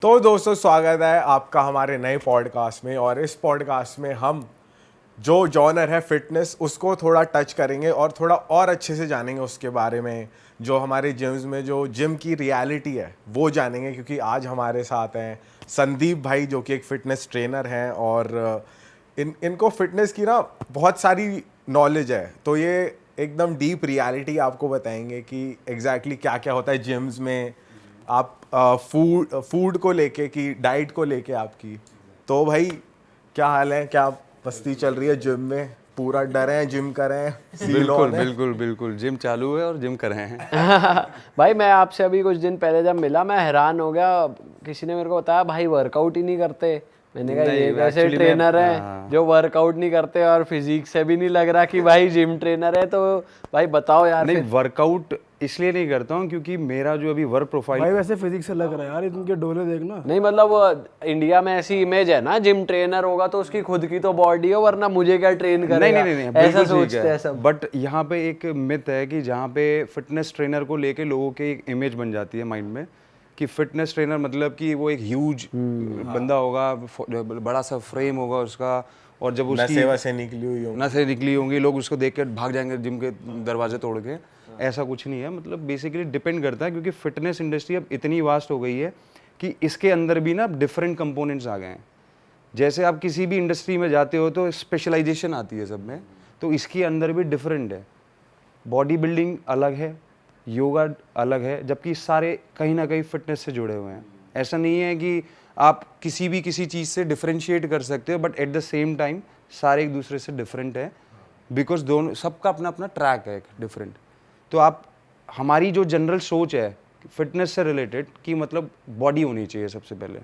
तो दोस्तों स्वागत है आपका हमारे नए पॉडकास्ट में। और इस पॉडकास्ट में हम जो जॉनर है फिटनेस उसको थोड़ा टच करेंगे और थोड़ा और अच्छे से जानेंगे उसके बारे में। जो हमारे जिम्स में जो जिम की रियलिटी है वो जानेंगे, क्योंकि आज हमारे साथ हैं संदीप भाई जो कि एक फ़िटनेस ट्रेनर हैं और इनको फिटनेस की ना बहुत सारी नॉलेज है। तो ये एकदम डीप रियलिटी आपको बताएंगे कि एग्जैक्टली क्या क्या होता है जिम्स में, आप फूड को लेके कि डाइट को लेके आपकी। तो भाई क्या हाल है, क्या मस्ती चल रही है जिम में? पूरा डरे हैं, जिम कर रहे हैं, सील बिल्कुल ऑन है? बिल्कुल बिल्कुल जिम चालू है और जिम कर रहे हैं। भाई मैं आपसे अभी कुछ दिन पहले जब मिला मैं हैरान हो गया। किसी ने मेरे को बताया भाई वर्कआउट ही नहीं करते। मैंने कहा नहीं, ये कैसे actually ट्रेनर मैं है जो वर्कआउट नहीं करते और फिजिक से भी नहीं लग रहा कि भाई जिम ट्रेनर है। तो भाई बताओ यार नहीं, फिर। वर्कआउट इसलिए नहीं करता हूँ क्योंकि मेरा जो अभी वर्क प्रोफाइल भाई वैसे फिजिक्स से लग रहा है यार, इनके डोले देखना। नहीं मतलब वो इंडिया में ऐसी इमेज है ना, जिम ट्रेनर होगा तो उसकी खुद की तो बॉडी हो, वरना मुझे क्या ट्रेन नहीं करेगा। नहीं नहीं ऐसा बिल्कुल ठीक सोचते हैं है। सब। बट यहाँ पे एक मिथ है कि जहाँ पे फिटनेस ट्रेनर को लेके लोगों की एक इमेज बन जाती है माइंड में कि फिटनेस ट्रेनर मतलब कि वो एक ह्यूज बंदा होगा, बड़ा सा फ्रेम होगा उसका, और जब उसकी नशे वसे निकली हुई हो। नसें निकली होंगी, लोग उसको देख के भाग जाएंगे जिम के दरवाजे तोड़ के। ऐसा कुछ नहीं है। मतलब बेसिकली डिपेंड करता है क्योंकि फिटनेस इंडस्ट्री अब इतनी वास्ट हो गई है कि इसके अंदर भी ना डिफरेंट कंपोनेंट्स आ गए हैं। जैसे आप किसी भी इंडस्ट्री में जाते हो तो स्पेशलाइजेशन आती है सब में, तो इसके अंदर भी डिफरेंट है। बॉडी बिल्डिंग अलग है, योगा अलग है, जबकि सारे कहीं ना कहीं फिटनेस से जुड़े हुए हैं। ऐसा नहीं है कि आप किसी चीज़ से डिफरेंशिएट कर सकते हो, but at the same time सारे एक दूसरे से डिफरेंट है, बिकॉज दोनों सबका अपना अपना ट्रैक है एक डिफरेंट। तो आप हमारी जो जनरल सोच है फिटनेस से रिलेटेड कि मतलब बॉडी होनी चाहिए सबसे पहले,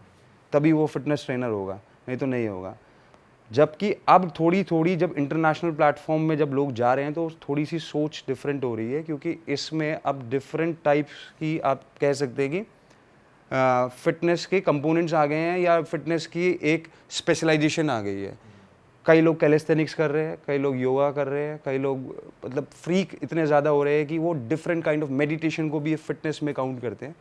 तभी वो फिटनेस ट्रेनर होगा, नहीं तो नहीं होगा। जबकि अब थोड़ी थोड़ी जब इंटरनेशनल प्लेटफॉर्म में जब लोग जा रहे हैं तो थोड़ी सी सोच डिफरेंट हो रही है, क्योंकि इसमें अब डिफरेंट टाइप्स की आप कह सकते हैं कि फिटनेस के कंपोनेंट्स आ गए हैं या फिटनेस की एक स्पेशलाइजेशन आ गई है। कई लोग कैलिस्थेनिक्स कर रहे हैं, कई लोग योगा कर रहे हैं, कई लोग मतलब फ्रीक इतने ज़्यादा हो रहे हैं कि वो डिफरेंट काइंड ऑफ मेडिटेशन को भी फिटनेस में काउंट करते हैं।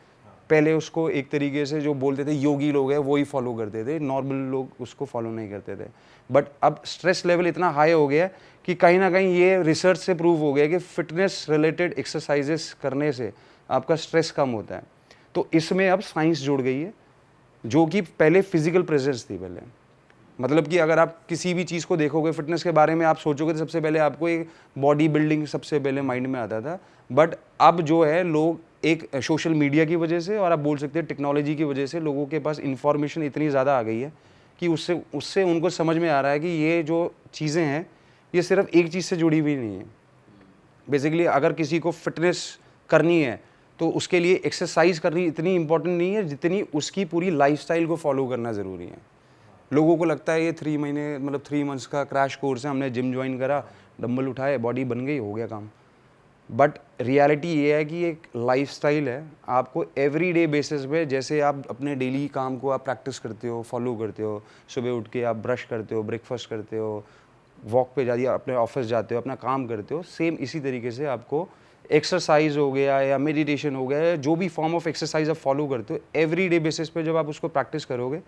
पहले उसको एक तरीके से जो बोलते थे योगी लोग हैं वो ही फॉलो करते थे, नॉर्मल लोग उसको फॉलो नहीं करते थे। बट अब स्ट्रेस लेवल इतना हाई हो गया है कि कहीं ना कहीं ये रिसर्च से प्रूव हो गया कि फिटनेस रिलेटेड एक्सरसाइजेस करने से आपका स्ट्रेस कम होता है। तो इसमें अब साइंस जुड़ गई है, जो कि पहले फिजिकल प्रेजेंस थी। पहले मतलब कि अगर आप किसी भी चीज़ को देखोगे फिटनेस के बारे में आप सोचोगे तो सबसे पहले आपको एक बॉडी बिल्डिंग सबसे पहले माइंड में आता था। बट अब जो है लोग एक सोशल मीडिया की वजह से और आप बोल सकते हैं टेक्नोलॉजी की वजह से लोगों के पास इंफॉर्मेशन इतनी ज़्यादा आ गई है कि उससे उससे उनको समझ में आ रहा है कि ये जो चीज़ें हैं ये सिर्फ एक चीज़ से जुड़ी हुई नहीं है। बेसिकली अगर किसी को फिटनेस करनी है तो उसके लिए एक्सरसाइज करनी इतनी इंपॉर्टेंट नहीं है जितनी उसकी पूरी लाइफस्टाइल को फॉलो करना ज़रूरी है। लोगों को लगता है ये 3 महीने मतलब 3 मंथ्स का क्रैश कोर्स है, हमने जिम ज्वाइन करा, डंबल उठाए, बॉडी बन गई, हो गया काम। बट रियलिटी ये है कि एक लाइफस्टाइल है। आपको एवरीडे बेसिस पे जैसे आप अपने डेली काम को आप प्रैक्टिस करते हो, फॉलो करते हो, सुबह उठ के आप ब्रश करते हो, ब्रेकफास्ट करते हो, वॉक पे जाइए, अपने ऑफिस जाते हो, अपना काम करते हो, सेम इसी तरीके से आपको एक्सरसाइज हो गया या मेडिटेशन हो गया या जो भी फॉर्म ऑफ एक्सरसाइज आप फॉलो करते हो एवरीडे बेसिस पे जब आप उसको प्रैक्टिस करोगे,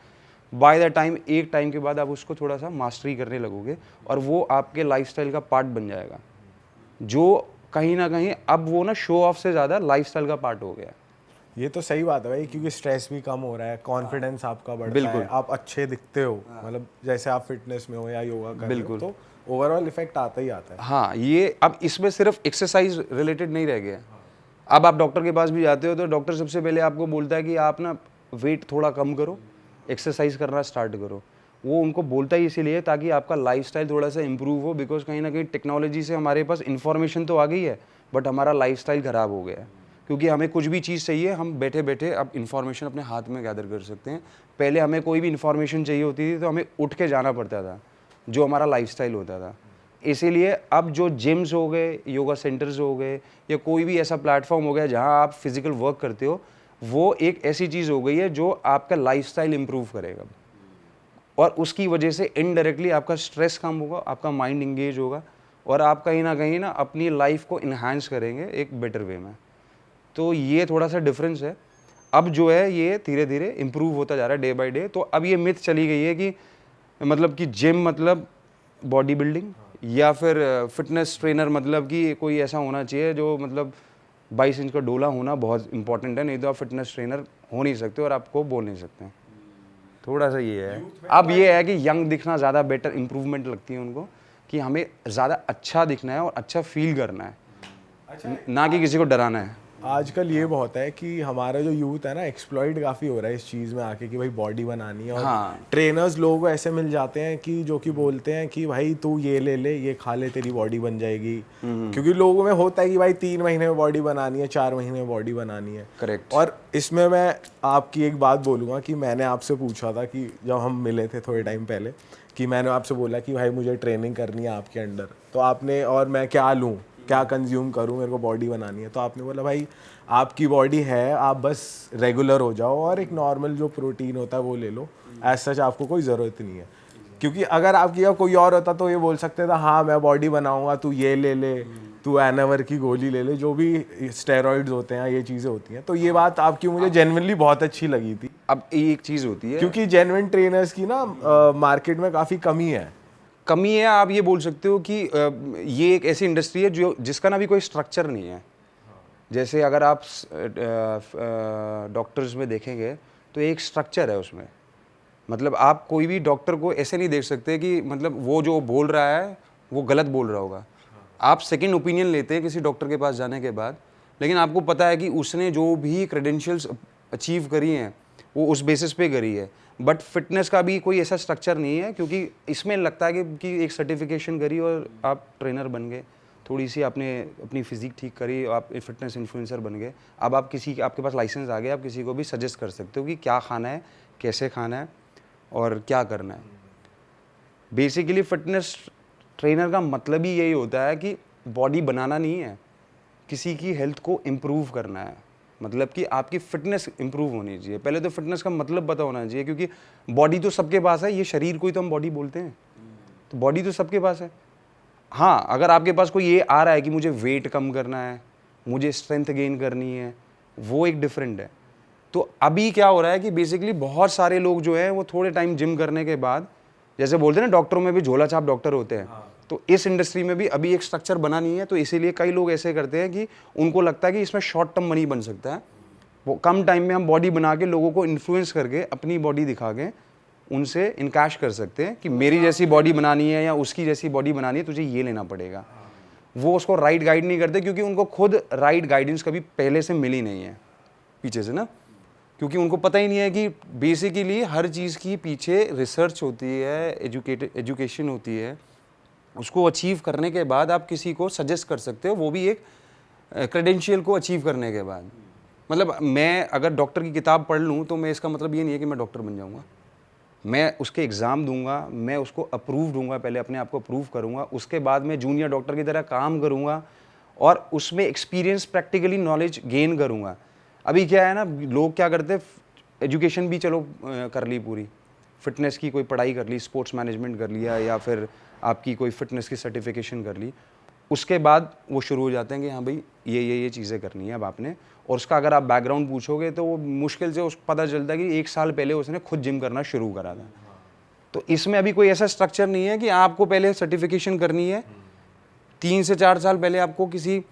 बाय द टाइम एक टाइम के बाद आप उसको थोड़ा सा मास्टरी करने लगोगे और वो आपके लाइफस्टाइल का पार्ट बन जाएगा, जो कहीं ना कहीं अब वो ना शो ऑफ से ज़्यादा लाइफस्टाइल का पार्ट हो गया। ये तो सही बात है भाई, क्योंकि स्ट्रेस भी कम हो रहा है, कॉन्फिडेंस आपका बढ़ता है, आप अच्छे दिखते हो। मतलब जैसे आप फिटनेस में हो या योगा कर रहे हो तो ओवरऑल इफेक्ट आता ही आता है। हाँ, ये अब इसमें सिर्फ एक्सरसाइज रिलेटेड नहीं रह गया। अब आप डॉक्टर के पास भी जाते हो तो डॉक्टर सबसे पहले आपको बोलता है कि आप ना वेट थोड़ा कम करो, एक्सरसाइज करना स्टार्ट करो। वो उनको बोलता ही इसीलिए ताकि आपका लाइफस्टाइल थोड़ा सा इंप्रूव हो, बिकॉज कहीं ना कहीं टेक्नोलॉजी से हमारे पास इन्फॉर्मेशन तो आ गई है बट हमारा लाइफस्टाइल ख़राब हो गया है। क्योंकि हमें कुछ भी चीज़ चाहिए हम बैठे बैठे अब इन्फॉर्मेशन अपने हाथ में गैदर कर सकते हैं। पहले हमें कोई भी इन्फॉर्मेशन चाहिए होती थी तो हमें उठ के जाना पड़ता था, जो हमारा लाइफस्टाइल होता था। इसीलिए अब जो जिम्स हो गए, योगा सेंटर्स हो गए या कोई भी ऐसा प्लेटफॉर्म हो गया जहाँ आप फिजिकल वर्क करते हो, वो एक ऐसी चीज़ हो गई है जो आपका लाइफस्टाइल इंप्रूव करेगा और उसकी वजह से इनडायरेक्टली आपका स्ट्रेस कम होगा, आपका माइंड इंगेज होगा और आप कहीं ना अपनी लाइफ को इन्हांस करेंगे एक बेटर वे में। तो ये थोड़ा सा डिफरेंस है। अब जो है ये धीरे धीरे इम्प्रूव होता जा रहा है डे बाय डे। तो अब ये मिथ चली गई है कि मतलब कि जिम मतलब बॉडी बिल्डिंग या फिर फिटनेस ट्रेनर मतलब कि कोई ऐसा होना चाहिए जो मतलब 22 इंच का डोला होना बहुत इंपॉर्टेंट है, नहीं तो आप फिटनेस ट्रेनर हो नहीं सकते और आपको बोल नहीं सकते हैं। थोड़ा सा ये है। अब ये है कि यंग दिखना ज़्यादा बेटर इंप्रूवमेंट लगती है उनको, कि हमें ज़्यादा अच्छा दिखना है और अच्छा फील करना है, ना कि किसी को डराना है। आजकल ये बहुत है कि हमारा जो यूथ है ना एक्सप्लॉइट काफ़ी हो रहा है इस चीज़ में आके कि भाई बॉडी बनानी है, और हाँ। ट्रेनर्स लोगों को ऐसे मिल जाते हैं कि जो कि बोलते हैं कि भाई तू ये ले ले, ये खा ले, तेरी बॉडी बन जाएगी। क्योंकि लोगों में होता है कि भाई 3 महीने में बॉडी बनानी है, 4 महीने में बॉडी बनानी है। करेक्ट। और इसमें मैं आपकी एक बात बोलूँगा कि मैंने आपसे पूछा था कि जब हम मिले थे थोड़े टाइम पहले, कि मैंने आपसे बोला कि भाई मुझे ट्रेनिंग करनी है आपके अंडर, तो आपने, और मैं क्या लूँ, क्या कंज्यूम करूँ, मेरे को बॉडी बनानी है, तो आपने बोला भाई आपकी बॉडी है, आप बस रेगुलर हो जाओ और एक नॉर्मल जो प्रोटीन होता है वो ले लो, एज सच आपको कोई ज़रूरत नहीं है। क्योंकि अगर आपकी जगह कोई और होता तो ये बोल सकते था हाँ मैं बॉडी बनाऊंगा, तू ये ले ले, तू एनावर की गोली ले ले, जो भी स्टेरॉइड्स होते हैं, ये चीज़ें होती हैं। तो ये बात आपकी मुझे जेन्युइनली बहुत अच्छी लगी थी। अब एक चीज़ होती है, क्योंकि जेन्युइन ट्रेनर्स की ना मार्केट में काफ़ी कमी है। कमी है। आप ये बोल सकते हो कि ये एक ऐसी इंडस्ट्री है जो जिसका ना भी कोई स्ट्रक्चर नहीं है। जैसे अगर आप डॉक्टर्स में देखेंगे तो एक स्ट्रक्चर है उसमें। मतलब आप कोई भी डॉक्टर को ऐसे नहीं देख सकते कि मतलब वो जो बोल रहा है वो गलत बोल रहा होगा। आप सेकंड ओपिनियन लेते हैं किसी डॉक्टर के पास जाने के बाद, लेकिन आपको पता है कि उसने जो भी क्रेडेंशियल्स अचीव करी हैं वो उस बेसिस पे करी है। बट फिटनेस का भी कोई ऐसा स्ट्रक्चर नहीं है, क्योंकि इसमें लगता है कि एक सर्टिफिकेशन करी और आप ट्रेनर बन गए, थोड़ी सी आपने अपनी फिजिक ठीक करी, आप फिटनेस इन्फ्लुएंसर बन गए। अब आप आपके पास लाइसेंस आ गया, आप किसी को भी सजेस्ट कर सकते हो कि क्या खाना है, कैसे खाना है और क्या करना है। बेसिकली फिटनेस ट्रेनर का मतलब ही यही होता है कि बॉडी बनाना नहीं है, किसी की हेल्थ को इम्प्रूव करना है। मतलब कि आपकी फिटनेस इंप्रूव होनी चाहिए। पहले तो फिटनेस का मतलब पता होना चाहिए, क्योंकि बॉडी तो सबके पास है, ये शरीर को ही तो हम बॉडी बोलते हैं, तो बॉडी तो सबके पास है। हाँ, अगर आपके पास कोई ये आ रहा है कि मुझे वेट कम करना है, मुझे स्ट्रेंथ गेन करनी है, वो एक डिफरेंट है। तो अभी क्या हो रहा है कि बेसिकली बहुत सारे लोग जो है वो थोड़े टाइम जिम करने के बाद, जैसे बोलते हैं ना डॉक्टरों में भी झोला छाप डॉक्टर होते हैं, तो इस इंडस्ट्री में भी अभी एक स्ट्रक्चर बना नहीं है। तो इसीलिए कई लोग ऐसे करते हैं कि उनको लगता है कि इसमें शॉर्ट टर्म मनी बन सकता है, वो कम टाइम में हम बॉडी बना के लोगों को इन्फ्लुएंस करके अपनी बॉडी दिखा के उनसे इनकैश कर सकते हैं कि मेरी जैसी बॉडी बनानी है या उसकी जैसी बॉडी बनानी है, तुझे ये लेना पड़ेगा। वो उसको राइट गाइड नहीं करते, क्योंकि उनको खुद राइट गाइडेंस कभी पहले से मिली नहीं है पीछे से ना, क्योंकि उनको पता ही नहीं है कि बेसिकली हर चीज़ की पीछे रिसर्च होती है, एजुकेशन होती है। उसको अचीव करने के बाद आप किसी को सजेस्ट कर सकते हो, वो भी एक क्रेडेंशियल को अचीव करने के बाद। मतलब मैं अगर डॉक्टर की किताब पढ़ लूँ तो मैं इसका मतलब ये नहीं है कि मैं डॉक्टर बन जाऊँगा। मैं उसके एग्ज़ाम दूंगा, मैं उसको अप्रूव दूंगा, पहले अपने आप को अप्रूव करूँगा, उसके बाद मैं जूनियर डॉक्टर की तरह काम करूँगा और उसमें एक्सपीरियंस, प्रैक्टिकली नॉलेज गेन करूँगा। अभी क्या है ना, लोग क्या करते हैं, एजुकेशन भी चलो कर ली पूरी, फिटनेस की कोई पढ़ाई कर ली, स्पोर्ट्स मैनेजमेंट कर लिया या फिर आपकी कोई फिटनेस की सर्टिफिकेशन कर ली, उसके बाद वो शुरू हो जाते हैं कि हाँ भाई ये चीज़ें करनी है अब आपने। और उसका अगर आप बैकग्राउंड पूछोगे तो वो मुश्किल से उसको पता चलता है कि 1 साल पहले उसने खुद जिम करना शुरू करा था। तो इसमें अभी कोई ऐसा स्ट्रक्चर नहीं है कि आपको पहले सर्टिफिकेशन करनी है, 3 से 4 साल पहले आपको किसी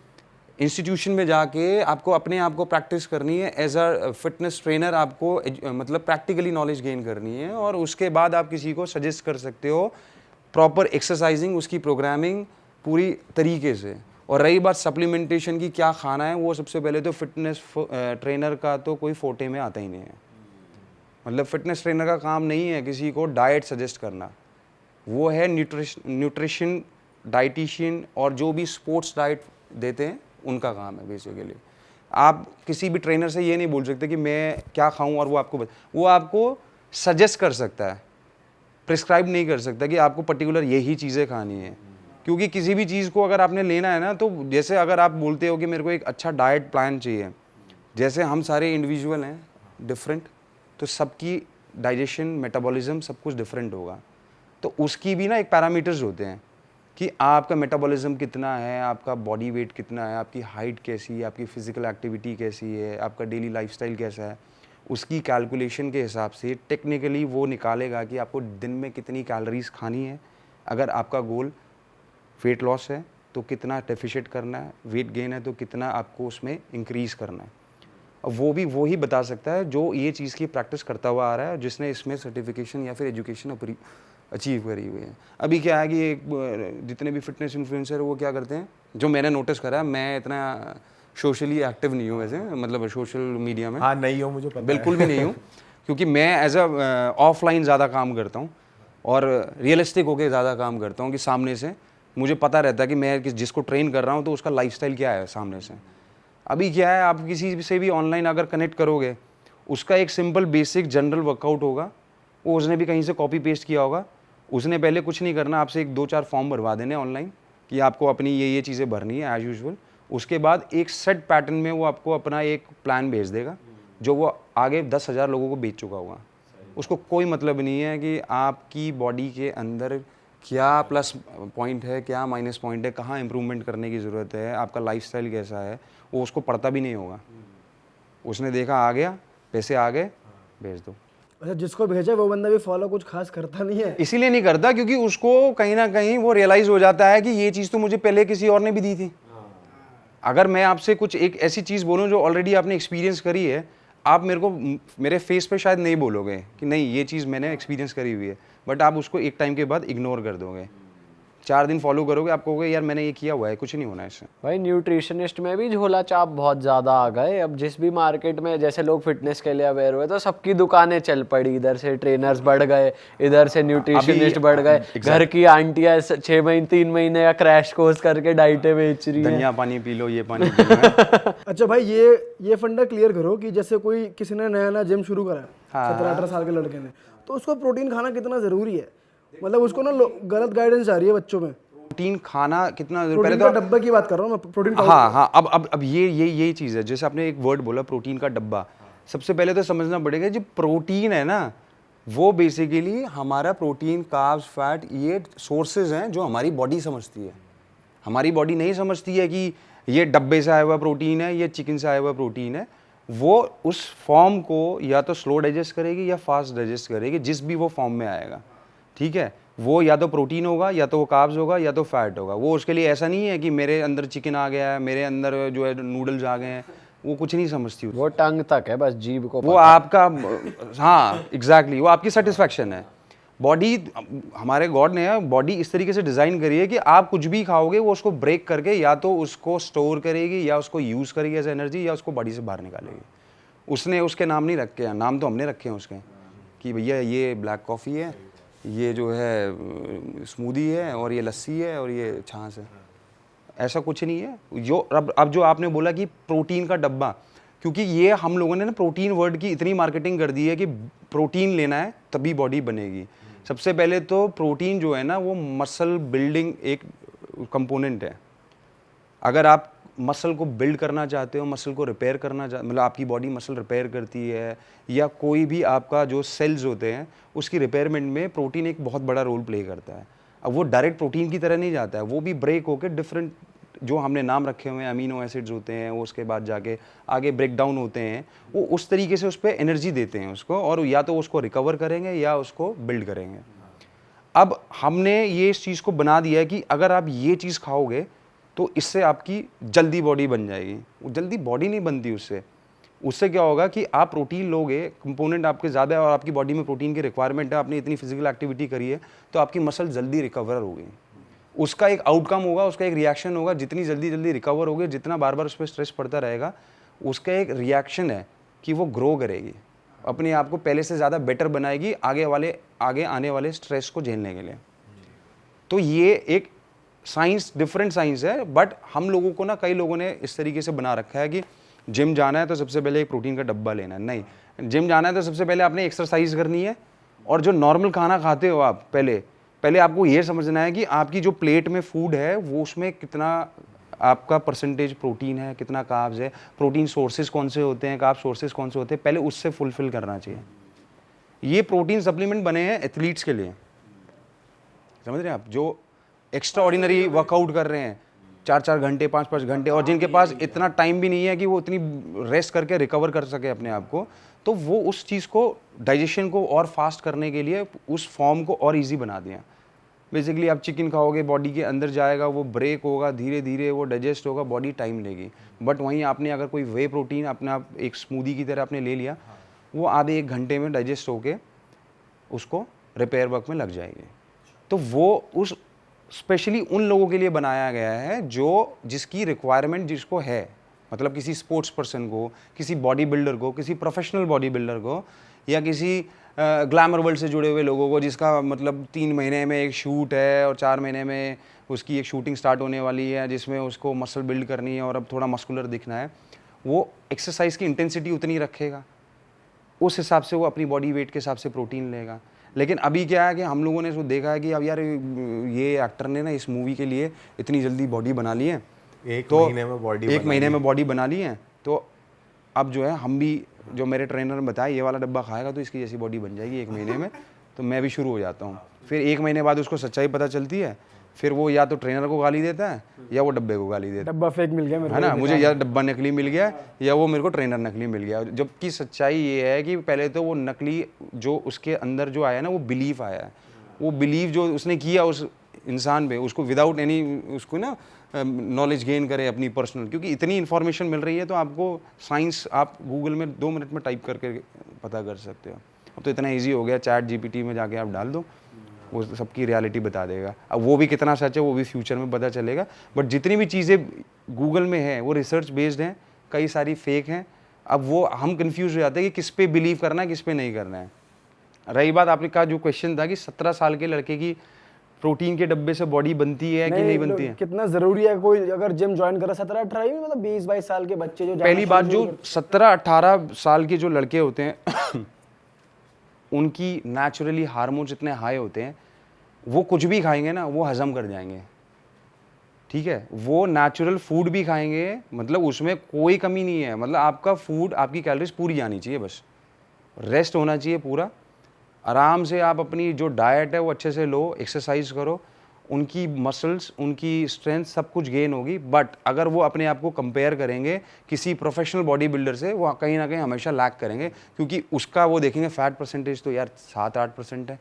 इंस्टीट्यूशन में जाके आपको अपने आप को प्रैक्टिस करनी है, एज अ फिटनेस ट्रेनर आपको मतलब प्रैक्टिकली नॉलेज गेन करनी है, और उसके बाद आप किसी को सजेस्ट कर सकते हो प्रॉपर एक्सरसाइजिंग, उसकी प्रोग्रामिंग पूरी तरीके से। और रही बात सप्लीमेंटेशन की, क्या खाना है, वो सबसे पहले तो फिटनेस ट्रेनर का तो कोई फोटे में आता ही नहीं है। मतलब फिटनेस ट्रेनर का काम नहीं है किसी को डाइट सजेस्ट करना, वो है न्यूट्रिशन डाइटिशियन, और जो भी स्पोर्ट्स डाइट देते हैं उनका काम है बेसिकली। आप किसी भी ट्रेनर से ये नहीं बोल सकते कि मैं क्या खाऊं और वो आपको सजेस्ट कर सकता है, प्रिस्क्राइब नहीं कर सकता कि आपको पर्टिकुलर यही चीज़ें खानी है। क्योंकि किसी भी चीज़ को अगर आपने लेना है ना, तो जैसे अगर आप बोलते हो कि मेरे को एक अच्छा डाइट प्लान चाहिए, जैसे हम सारे इंडिविजुअल हैं डिफरेंट, तो सबकी डाइजेशन, मेटाबॉलिज्म सब कुछ डिफरेंट होगा, तो उसकी भी ना एक पैरामीटर्स होते हैं। कि आपका मेटाबॉलिज्म कितना है, आपका बॉडी वेट कितना है, आपकी हाइट कैसी है, आपकी फिजिकल एक्टिविटी कैसी है, आपका डेली लाइफस्टाइल कैसा है, उसकी कैलकुलेशन के हिसाब से टेक्निकली वो निकालेगा कि आपको दिन में कितनी कैलोरीज खानी है। अगर आपका गोल वेट लॉस है तो कितना डेफिशिएट करना है, वेट गेन है तो कितना आपको उसमें इंक्रीज़ करना है। अब वो ही बता सकता है जो ये चीज़ की प्रैक्टिस करता हुआ आ रहा है, जिसने इसमें सर्टिफिकेशन या फिर एजुकेशन अचीव करी हुई है। अभी क्या है कि जितने भी फिटनेस इन्फ्लुएंसर वो क्या करते हैं, जो मैंने नोटिस करा है, मैं इतना सोशली एक्टिव नहीं हूँ वैसे, मतलब सोशल मीडिया में हाँ नहीं हो, मुझे पता बिल्कुल भी नहीं हूँ, क्योंकि मैं एज अ ऑफलाइन ज़्यादा काम करता हूँ और रियलिस्टिक होकर ज़्यादा काम करता हूँ कि सामने से मुझे पता रहता है कि मैं जिसको ट्रेन कर रहा हूँ तो उसका लाइफस्टाइल क्या है सामने से। अभी क्या है, आप किसी से भी ऑनलाइन अगर कनेक्ट करोगे, उसका एक सिंपल बेसिक जनरल वर्कआउट होगा, वो उसने भी कहीं से कॉपी पेस्ट किया होगा। उसने पहले कुछ नहीं करना, आपसे एक 2-4 फॉर्म भरवा देने ऑनलाइन कि आपको अपनी ये चीज़ें भरनी है एज यूजुअल। उसके बाद एक सेट पैटर्न में वो आपको अपना एक प्लान भेज देगा, जो वो आगे 10,000 लोगों को बेच चुका होगा। उसको कोई मतलब नहीं है कि आपकी बॉडी के अंदर क्या प्लस पॉइंट है, क्या माइनस पॉइंट है, कहाँ इंप्रूवमेंट करने की ज़रूरत है, आपका लाइफस्टाइल कैसा है, वो उसको पढ़ता भी नहीं होगा। उसने देखा आ गया, पैसे आ गए, भेज दो। अच्छा, जिसको भेजा वो बंदा भी फॉलो कुछ खास करता नहीं है। इसीलिए नहीं करता क्योंकि उसको कहीं ना कहीं वो रियलाइज़ हो जाता है कि ये चीज़ तो मुझे पहले किसी और ने भी दी थी। अगर मैं आपसे कुछ एक ऐसी चीज़ बोलूँ जो ऑलरेडी आपने एक्सपीरियंस करी है, आप मेरे को मेरे फेस पे शायद नहीं बोलोगे कि नहीं ये चीज़ मैंने एक्सपीरियंस करी हुई है, बट आप उसको एक टाइम के बाद इग्नोर कर दोगे। 4 दिन फॉलो करोगे, आप कहोगे यार मैंने ये किया हुआ है, कुछ नहीं होना इससे। भाई न्यूट्रिशनिस्ट में भी झोला छाप बहुत ज़्यादा आ गए। अब जिस भी मार्केट में जैसे लोग फिटनेस के लिए अवेयर हुए तो सबकी दुकानें चल पड़ी, इधर से ट्रेनर्स बढ़ गए, इधर से न्यूट्रिशनिस्ट बढ़ गए, घर की आंटियाँ 6 महीने 3 महीने का क्रैश कोर्स करके डाइटें बेच रही हैं। धनिया पानी पी लो, ये पानी पी लो। अच्छा भाई, ये फंडा क्लियर करो कि जैसे कोई किसी ने नया जिम शुरू करा है, 17-18 साल के लड़के ने, तो उसको प्रोटीन खाना कितना जरूरी है? मतलब उसको ना गलत गाइडेंस जा रही है बच्चों में। प्रोटीन खाना कितना, पहले प्रोटीन तो का डब्बा की बात कर रहा हूँ मैं, प्रोटीन हाँ, अब ये चीज़ है। जैसे आपने एक वर्ड बोला प्रोटीन का डब्बा, सबसे पहले तो समझना पड़ेगा जो प्रोटीन है ना, वो बेसिकली हमारा प्रोटीन, कार्ब्स, फैट, ये सोर्सेज हैं जो हमारी बॉडी समझती है। हमारी बॉडी नहीं समझती है कि ये डब्बे से आया हुआ प्रोटीन है, ये चिकन से आया हुआ प्रोटीन है। वो उस फॉर्म को या तो स्लो डाइजेस्ट करेगी या फास्ट डाइजेस्ट करेगी, जिस भी वो फॉर्म में आएगा, ठीक है। वो या तो प्रोटीन होगा, या तो वो कार्ब्स होगा, या तो फैट होगा। वो उसके लिए ऐसा नहीं है कि मेरे अंदर चिकन आ गया है, मेरे अंदर जो है नूडल्स आ गए हैं, वो कुछ नहीं समझती। वो टंग तक है, बस जीभ को वो आपका, हाँ एग्जैक्टली, वो आपकी सेटिस्फैक्शन है। बॉडी, हमारे गॉड ने बॉडी इस तरीके से डिज़ाइन करी है कि आप कुछ भी खाओगे वो उसको ब्रेक करके या तो उसको स्टोर करेगी, या उसको यूज़ करेगी एज एनर्जी, या उसको बॉडी से बाहर निकालेगी। उसने उसके नाम नहीं रखे हैं, नाम तो हमने रखे हैं उसके, कि भैया ये ब्लैक कॉफ़ी है, ये जो है स्मूदी है, और ये लस्सी है, और ये छाछ है। ऐसा कुछ नहीं है। जो अब जो आपने बोला कि प्रोटीन का डब्बा, क्योंकि ये हम लोगों ने ना प्रोटीन वर्ड की इतनी मार्केटिंग कर दी है कि प्रोटीन लेना है तभी बॉडी बनेगी। सबसे पहले तो प्रोटीन जो है ना, वो मसल बिल्डिंग एक कंपोनेंट है। अगर आप मसल को बिल्ड करना चाहते हो, मसल को रिपेयर करना मतलब आपकी बॉडी मसल रिपेयर करती है, या कोई भी आपका जो सेल्स होते हैं उसकी रिपेयरमेंट में प्रोटीन एक बहुत बड़ा रोल प्ले करता है। अब वो डायरेक्ट प्रोटीन की तरह नहीं जाता है, वो भी ब्रेक होकर डिफरेंट जो हमने नाम रखे हुए हैं अमीनो एसिड्स होते हैं, वो उसके बाद जाके आगे ब्रेक डाउन होते हैं, वो उस तरीके से उस पर एनर्जी देते हैं उसको, और या तो उसको रिकवर करेंगे या उसको बिल्ड करेंगे। अब हमने ये इस चीज़ को बना दिया है कि अगर आप ये चीज़ खाओगे तो इससे आपकी जल्दी बॉडी बन जाएगी। वो जल्दी बॉडी नहीं बनती उससे क्या होगा कि आप प्रोटीन लोगे, कंपोनेंट आपके ज़्यादा है और आपकी बॉडी में प्रोटीन की रिक्वायरमेंट है, आपने इतनी फिजिकल एक्टिविटी करी है, तो आपकी मसल जल्दी रिकवर होगी। उसका एक आउटकम होगा, उसका एक रिएक्शन होगा। जितनी जल्दी रिकवर होगी, जितना बार बार उस पर स्ट्रेस पड़ता रहेगा, उसका एक रिएक्शन है कि वो ग्रो करेगी, अपने आप को पहले से ज़्यादा बेटर बनाएगी आगे आने वाले स्ट्रेस को झेलने के लिए। तो ये एक साइंस, डिफरेंट साइंस है, बट हम लोगों को ना, कई लोगों ने इस तरीके से बना रखा है कि जिम जाना है तो सबसे पहले एक प्रोटीन का डब्बा लेना है। नहीं, जिम जाना है तो सबसे पहले आपने एक्सरसाइज करनी है, और जो नॉर्मल खाना खाते हो आप, पहले आपको ये समझना है कि आपकी जो प्लेट में फूड है वो उसमें कितना आपका परसेंटेज प्रोटीन है, कितना कार्ब्स है, प्रोटीन सोर्सेज कौन से होते हैं, कार्ब सोर्सेज कौन से होते हैं, पहले उससे फुलफिल करना चाहिए। ये प्रोटीन सप्लीमेंट बने हैं एथलीट्स के लिए, समझ रहे हैं आप। जो एक्स्ट्रा ऑर्डिनरी वर्कआउट कर रहे हैं 4-4 घंटे 5-5 घंटे, और जिनके पास इतना टाइम भी नहीं है कि वो इतनी रेस्ट करके रिकवर कर सके अपने आप को, तो वो उस चीज़ को डाइजेशन को और फास्ट करने के लिए उस फॉर्म को और इजी बना दिया। बेसिकली आप चिकन खाओगे, बॉडी के अंदर जाएगा, वो ब्रेक होगा, धीरे धीरे वो डाइजेस्ट होगा, बॉडी टाइम लेगी। बट वहीं आपने अगर कोई वे प्रोटीन अपना एक स्मूदी की तरह आपने ले लिया, वो आधे 1 घंटे में डाइजेस्ट होके उसको रिपेयर वर्क में लग जाएगी। तो वो उस स्पेशली उन लोगों के लिए बनाया गया है जो जिसकी रिक्वायरमेंट जिसको है, मतलब किसी स्पोर्ट्स पर्सन को, किसी बॉडी बिल्डर को, किसी प्रोफेशनल बॉडी बिल्डर को, या किसी ग्लैमर वर्ल्ड से जुड़े हुए लोगों को जिसका मतलब 3 महीने में एक शूट है और 4 महीने में उसकी एक शूटिंग स्टार्ट होने वाली है जिसमें उसको मसल बिल्ड करनी है और अब थोड़ा मस्कुलर दिखना है, वो एक्सरसाइज की इंटेंसिटी उतनी रखेगा, उस हिसाब से वो अपनी बॉडी वेट के हिसाब से प्रोटीन लेगा। लेकिन अभी क्या है कि हम लोगों ने इसको देखा है कि अब यार ये एक्टर ने ना इस मूवी के लिए इतनी जल्दी बॉडी बना ली है, एक तो महीने में बॉडी बना ली है, तो अब जो है हम भी, जो मेरे ट्रेनर ने बताया ये वाला डब्बा खाएगा तो इसकी जैसी बॉडी बन जाएगी 1 महीने में, तो मैं भी शुरू हो जाता हूँ। फिर 1 महीने बाद उसको सच्चाई पता चलती है, फिर वो या तो ट्रेनर को गाली देता है या वो डब्बे को गाली देता है। डब्बा फेक मिल गया मेरे है ना, मुझे या डब्बा नकली मिल गया या वो मेरे को ट्रेनर नकली मिल गया। जबकि सच्चाई ये है कि पहले तो वो नकली जो उसके अंदर जो आया ना, वो बिलीफ आया है, वो बिलीव जो उसने किया उस इंसान पे, उसको विदाउट एनी उसको ना नॉलेज गेन करे अपनी पर्सनल, क्योंकि इतनी इन्फॉर्मेशन मिल रही है तो आपको साइंस आप गूगल में 2 मिनट में टाइप करके पता कर सकते हो। अब तो इतना ईजी हो गया, चैट जीपीटी में जाके आप डाल दो, वो सबकी रियलिटी बता देगा। अब वो भी कितना सच है वो भी फ्यूचर में पता चलेगा, बट जितनी भी चीज़ें गूगल में है वो रिसर्च बेस्ड हैं, कई सारी फेक हैं। अब वो हम कंफ्यूज हो जाते हैं कि किस पे बिलीव करना है, किस पे नहीं करना है। रही बात आपने कहा जो क्वेश्चन था कि 17 साल के लड़के की प्रोटीन के डब्बे से बॉडी बनती है कि नहीं बनती है, कितना जरूरी है कोई अगर जिम ज्वाइन करे 17-18 में, मतलब 20-22 साल के बच्चे जो पहली बात जो 17-18 साल के जो लड़के होते हैं उनकी नेचुरली हार्मोन्स इतने हाई होते हैं, वो कुछ भी खाएंगे ना वो हजम कर जाएंगे, ठीक है। वो नेचुरल फूड भी खाएंगे, मतलब उसमें कोई कमी नहीं है, मतलब आपका फूड आपकी कैलोरीज पूरी आनी चाहिए, बस रेस्ट होना चाहिए पूरा। आराम से आप अपनी जो डाइट है वो अच्छे से लो, एक्सरसाइज करो, उनकी मसल्स, उनकी स्ट्रेंथ सब कुछ गेन होगी। बट अगर वो अपने आप को कंपेयर करेंगे किसी प्रोफेशनल बॉडी बिल्डर से, वो कहीं ना कहीं हमेशा लैक करेंगे, क्योंकि उसका वो देखेंगे फैट परसेंटेज तो यार 7-8% है,